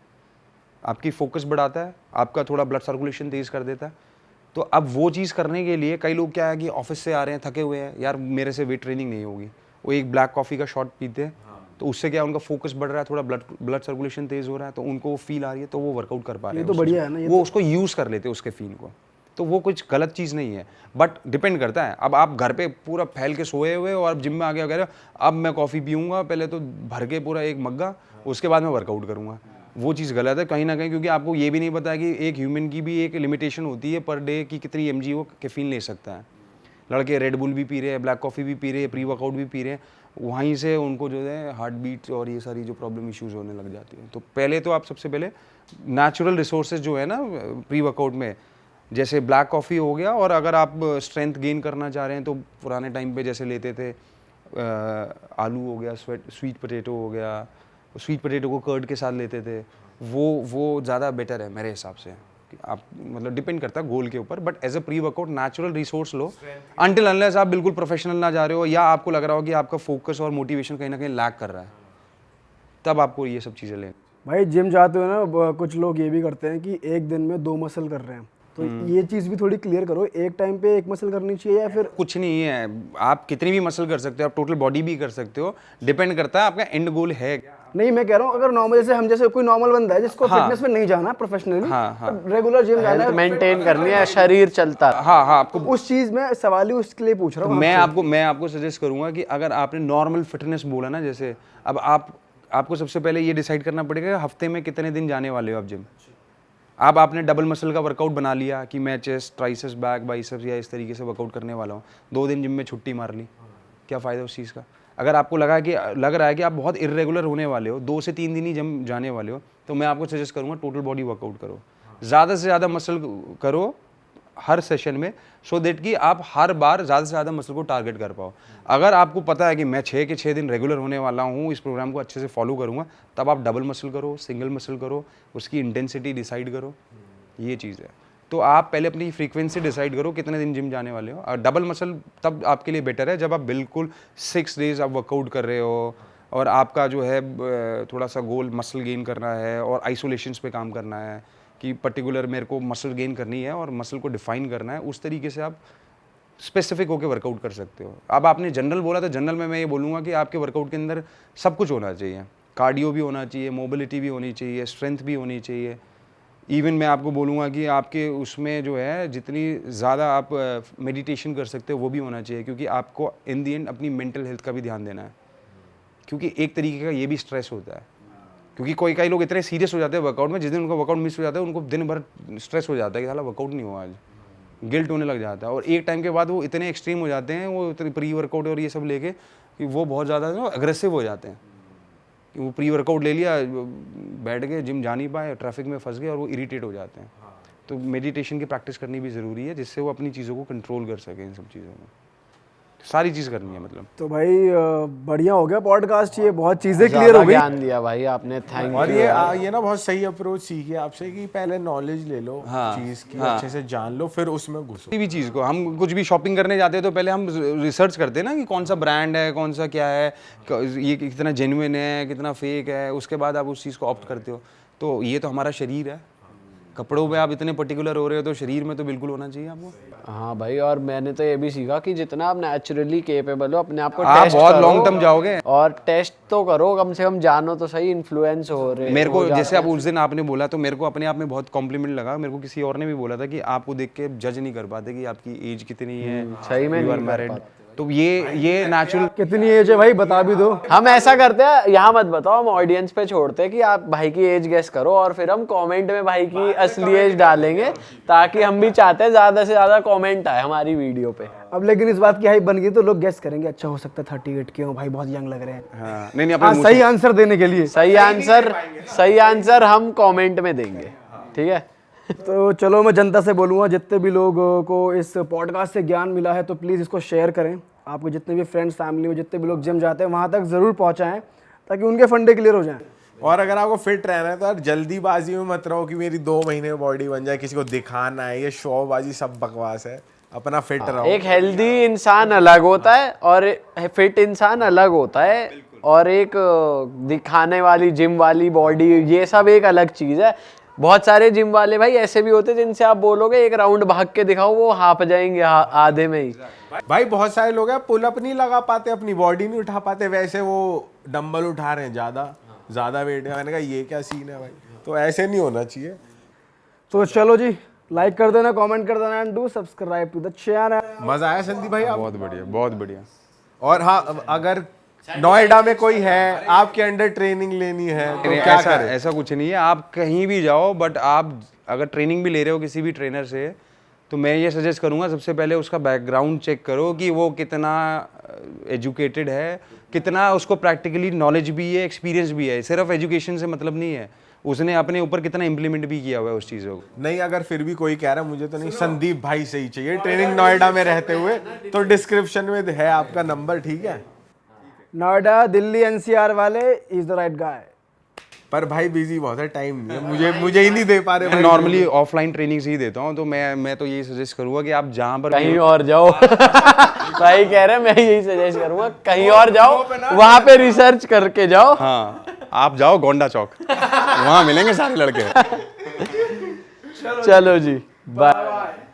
आपकी फोकस बढ़ाता है, आपका थोड़ा ब्लड सर्कुलेशन तेज कर देता है। तो अब वो चीज़ करने के लिए कई लोग क्या है कि ऑफिस से आ रहे हैं थके हुए हैं, यार मेरे से वेट ट्रेनिंग नहीं होगी, वो एक ब्लैक कॉफ़ी का शॉट पीते हैं, तो उससे क्या उनका फोकस बढ़ रहा है, थोड़ा ब्लड सर्कुलेशन तेज हो रहा है, तो उनको वो फील आ रही है, तो वो वर्कआउट कर पा रहे हैं। ये तो बढ़िया है ना, वो उसको यूज़ कर लेते हैं उसके फील को, तो वो कुछ गलत चीज़ नहीं है। बट डिपेंड करता है, अब आप घर पे पूरा फैल के सोए हुए हो और जिम में आके कह रहे हो अब मैं कॉफ़ी पीऊँगा, पहले तो भर के पूरा एक मग्गा, उसके बाद मैं वर्कआउट करूँगा, वो चीज़ गलत है कहीं ना कहीं, क्योंकि आपको ये भी नहीं पता कि एक ह्यूमन की भी एक लिमिटेशन होती है पर डे की कितनी mg वो कैफीन ले सकता है। लड़के रेड बुल भी पी रहे हैं, ब्लैक कॉफ़ी भी पी रहे हैं, प्री वर्कआउट भी पी रहे हैं, वहीं से उनको जो है हार्ट बीट और ये सारी जो प्रॉब्लम इश्यूज होने लग जाती हैं। तो पहले तो आप सबसे पहले नेचुरल रिसोर्सेज जो है ना प्री वर्कआउट में, जैसे ब्लैक कॉफ़ी हो गया, और अगर आप स्ट्रेंथ गेन करना चाह रहे हैं तो पुराने टाइम पे जैसे लेते थे आलू हो गया, स्वीट पोटैटो हो गया, स्वीट पोटैटो को कर्ड के साथ लेते थे, वो ज़्यादा बेटर है मेरे हिसाब से। आप मतलब डिपेंड करता है गोल के ऊपर, but as a pre workout natural resource लो अनटिल अनलेस आप बिल्कुल प्रोफेशनल ना जा रहे हो, या आपको लग रहा हो कि आपका फोकस और मोटिवेशन कहीं ना कहीं लैक कर रहा है, तब आपको ये सब चीज़ें लेनी। भाई जिम जाते हो ना, कुछ लोग ये भी करते हैं कि एक दिन में 2 मसल कर रहे हैं, तो ये चीज़ भी थोड़ी क्लियर करो, एक टाइम पे 1 मसल करनी चाहिए या फिर? कुछ नहीं है, आप कितनी भी मसल कर सकते हो, आप टोटल बॉडी भी कर सकते हो, डिपेंड करता है आपका एंड गोल है क्या। नहीं, मैं कह रहा हूँ अगर नॉर्मल, जैसे हम जैसे कोई नॉर्मल बंदा है जिसको फिटनेस में नहीं जाना प्रोफेशनली, रेगुलर जिम जाना है, मेंटेन करनी है, शरीर चलता है। हाँ आपको उस चीज़ में सवाल ही उसके लिए पूछ रहा हूँ। मैं आपको सजेस्ट करूंगा कि अगर आपने नॉर्मल फिटनेस बोला ना, जैसे अब आपको सबसे पहले ये डिसाइड करना पड़ेगा हफ्ते में कितने दिन जाने वाले हो आप जिम। अब आपने डबल मसल का वर्कआउट बना लिया कि मैं चेस्ट, ट्राइसेप्स, बैक, बाइसेप्स या इस तरीके से वर्कआउट करने वाला हूँ, 2 दिन जिम में छुट्टी मार ली, क्या फ़ायदा उस चीज़ का। अगर आपको लग रहा है कि आप बहुत इर्रेगुलर होने वाले हो, 2 से 3 दिन ही जिम जाने वाले हो, तो मैं आपको सजेस्ट करूँगा टोटल बॉडी वर्कआउट करो, ज़्यादा से ज़्यादा मसल करो, हर सेशन में, सो दैट कि आप हर बार ज़्यादा से ज़्यादा मसल को टारगेट कर पाओ। अगर आपको पता है कि मैं 6 के 6 दिन रेगुलर होने वाला हूँ, इस प्रोग्राम को अच्छे से फॉलो करूँगा, तब आप डबल मसल करो, सिंगल मसल करो, उसकी इंटेंसिटी डिसाइड करो, ये चीज़ है। तो आप पहले अपनी फ्रीक्वेंसी डिसाइड करो कितने दिन जिम जाने वाले हो। और डबल मसल तब आपके लिए बेटर है जब आप बिल्कुल 6 डेज आप वर्कआउट कर रहे हो और आपका जो है थोड़ा सा गोल मसल गेन करना है और आइसोलेशंस पे काम करना है कि पर्टिकुलर मेरे को मसल गेन करनी है और मसल को डिफाइन करना है। उस तरीके से आप स्पेसिफिक होकर वर्कआउट कर सकते हो। अब आपने जनरल बोला तो जनरल में मैं ये बोलूँगा कि आपके वर्कआउट के अंदर सब कुछ होना चाहिए, कार्डियो भी होना चाहिए, मोबिलिटी भी होनी चाहिए, स्ट्रेंथ भी होनी चाहिए। इवन मैं आपको बोलूँगा कि आपके उसमें जो है जितनी ज़्यादा आप मेडिटेशन कर सकते हो वो भी होना चाहिए, क्योंकि आपको इन दी एंड अपनी मेंटल हेल्थ का भी ध्यान देना है, क्योंकि एक तरीके का ये भी स्ट्रेस होता है। क्योंकि कई लोग इतने सीरियस हो जाते हैं वर्कआउट में, जिस दिन उनका वर्कआउट मिस हो जाता है उनको दिन भर स्ट्रेस हो जाता है कि साला वर्कआउट नहीं हुआ आज, गिल्ट होने लग जाता है। और एक टाइम के बाद वो इतने एक्सट्रीम हो जाते हैं, वो प्री वर्कआउट और ये सब लेके कि वो बहुत ज़्यादा अग्रेसिव हो जाते हैं कि वो प्री वर्कआउट ले लिया, बैठ गए, जिम जा नहीं पाए, ट्रैफिक में फंस गए और वो इरिटेट हो जाते हैं। तो मेडिटेशन की प्रैक्टिस करनी भी ज़रूरी है जिससे वो अपनी चीज़ों को कंट्रोल कर सकें। इन सब चीज़ों में सारी चीज़ करनी है मतलब। तो भाई बढ़िया हो गया पॉडकास्ट, ये बहुत चीज़ें क्लियर हो गई। ज्ञान दिया भाई आपने, थैंक और यू। ये ना बहुत सही अप्रोच सीखी आपसे कि पहले नॉलेज ले लो चीज़ की, अच्छे से जान लो, फिर उसमें घुसो। किसी भी चीज़ को हम कुछ भी शॉपिंग करने जाते हैं तो पहले हम रिसर्च करते हैं ना कि कौन सा ब्रांड है, कौन सा क्या है, ये कितना जेन्युइन है, कितना फेक है, उसके बाद आप उस चीज़ को ऑप्ट करते हो। तो ये तो हमारा शरीर है, कपड़ों में आप इतने पर्टिकुलर हो रहे हो तो शरीर में तो बिल्कुल होना चाहिए आपको। हाँ भाई, और मैंने तो ये भी सीखा कि जितना आप नेचुरली केपेबल हो अपने आप को आप टेस्ट बहुत करो, लॉन्ग टर्म जाओगे। और टेस्ट तो करो, कम से कम जानो तो सही इन्फ्लुएंस हो रहे मेरे को हो जैसे आप उस दिन आपने बोला तो मेरे को अपने आप में बहुत कॉम्प्लीमेंट लगा। मेरे को किसी और ने भी बोला था कि आपको देख के जज नहीं कर पाते कि आपकी एज कितनी है, सही में you are नहीं कर married। पाते। तो ये नेचुरल। कितनी एज है भाई बता भी दो। हम ऐसा करते हैं, यहाँ मत बताओ, हम ऑडियंस पे छोड़ते हैं कि आप भाई की एज गेस करो और फिर हम कमेंट में भाई की असली एज डालेंगे, ताकि हम भी चाहते हैं ज्यादा से ज्यादा कमेंट आए हमारी वीडियो पे। अब लेकिन इस बात की हाइप बन गई तो लोग गेस करेंगे, अच्छा हो सकता है 38 के हो भाई, बहुत यंग लग रहे हैं। हाँ, नहीं हाँ, सही आंसर देने के लिए सही आंसर हम कमेंट में देंगे, ठीक है। तो चलो मैं जनता से बोलूँगा, जितने भी लोगों को इस पॉडकास्ट से ज्ञान मिला है तो प्लीज़ इसको शेयर करें। आपके जितने भी फ्रेंड्स, फैमिली में जितने भी लोग जिम जाते हैं वहाँ तक ज़रूर पहुँचाएं ताकि उनके फंडे क्लियर हो जाएं। और अगर आपको फिट रहना है तो यार जल्दीबाजी में मत रहो कि मेरी 2 महीने में बॉडी बन जाए, किसी को दिखाना है, ये शोबाजी सब बकवास है। अपना फिट रहो। एक हेल्दी इंसान अलग होता है और फिट इंसान अलग होता है, और एक दिखाने वाली जिम वाली बॉडी, ये सब एक अलग चीज़ है। बहुत सारे जिम वाले भाई ऐसे भी होते हैं जिनसे आप बोलोगे एक राउंड भाग के दिखाओ, वो हाफ जाएंगे आधे में ही। भाई बहुत सारे लोग हैं पुल अप नहीं लगा पाते, अपनी बॉडी नहीं उठा पाते, वैसे वो डंबल उठा रहे हैं ज़्यादा वेट है। मैंने कहा ये क्या सीन है भाई, तो ऐसे नहीं होना चाहिए। तो चलो जी, लाइक कर देना, कमेंट कर देना and do subscribe to the channel. मज़ा आया संदीप भाई? आप बहुत बढ़िया, बहुत बढ़िया। और हाँ, अगर नोएडा में कोई है आपके अंडर ट्रेनिंग लेनी है तो क्या करें? ऐसा कुछ नहीं है, आप कहीं भी जाओ, बट आप अगर ट्रेनिंग भी ले रहे हो किसी भी ट्रेनर से तो मैं ये सजेस्ट करूंगा सबसे पहले उसका बैकग्राउंड चेक करो कि वो कितना एजुकेटेड है, कितना उसको प्रैक्टिकली नॉलेज भी है, एक्सपीरियंस भी है। सिर्फ एजुकेशन से मतलब नहीं है, उसने अपने ऊपर कितना इम्प्लीमेंट भी किया हुआ है उस चीज़ों को। नहीं, अगर फिर भी कोई कह रहा है मुझे तो नहीं, संदीप भाई से ही चाहिए ट्रेनिंग नोएडा में रहते हुए, तो डिस्क्रिप्शन में है आपका नंबर, ठीक है। नोएडा, दिल्ली, एनसीआर वाले इज द राइट गाय। पर भाई बिजी बहुत है, टाइम नहीं है, मुझे ही नहीं दे पा रहे भाई। नॉर्मली ऑफलाइन ट्रेनिंग से ही देता हूँ, तो मैं तो यही सजेस्ट करूँगा कि आप जहाँ पर कहीं और जाओ। भाई कह रहे हैं, मैं यही सजेस्ट करूंगा कहीं और जाओ, वहां पे रिसर्च करके जाओ। हाँ, आप जाओ गोंडा चौक, वहाँ मिलेंगे सारे लड़के। चलो जी, बाय।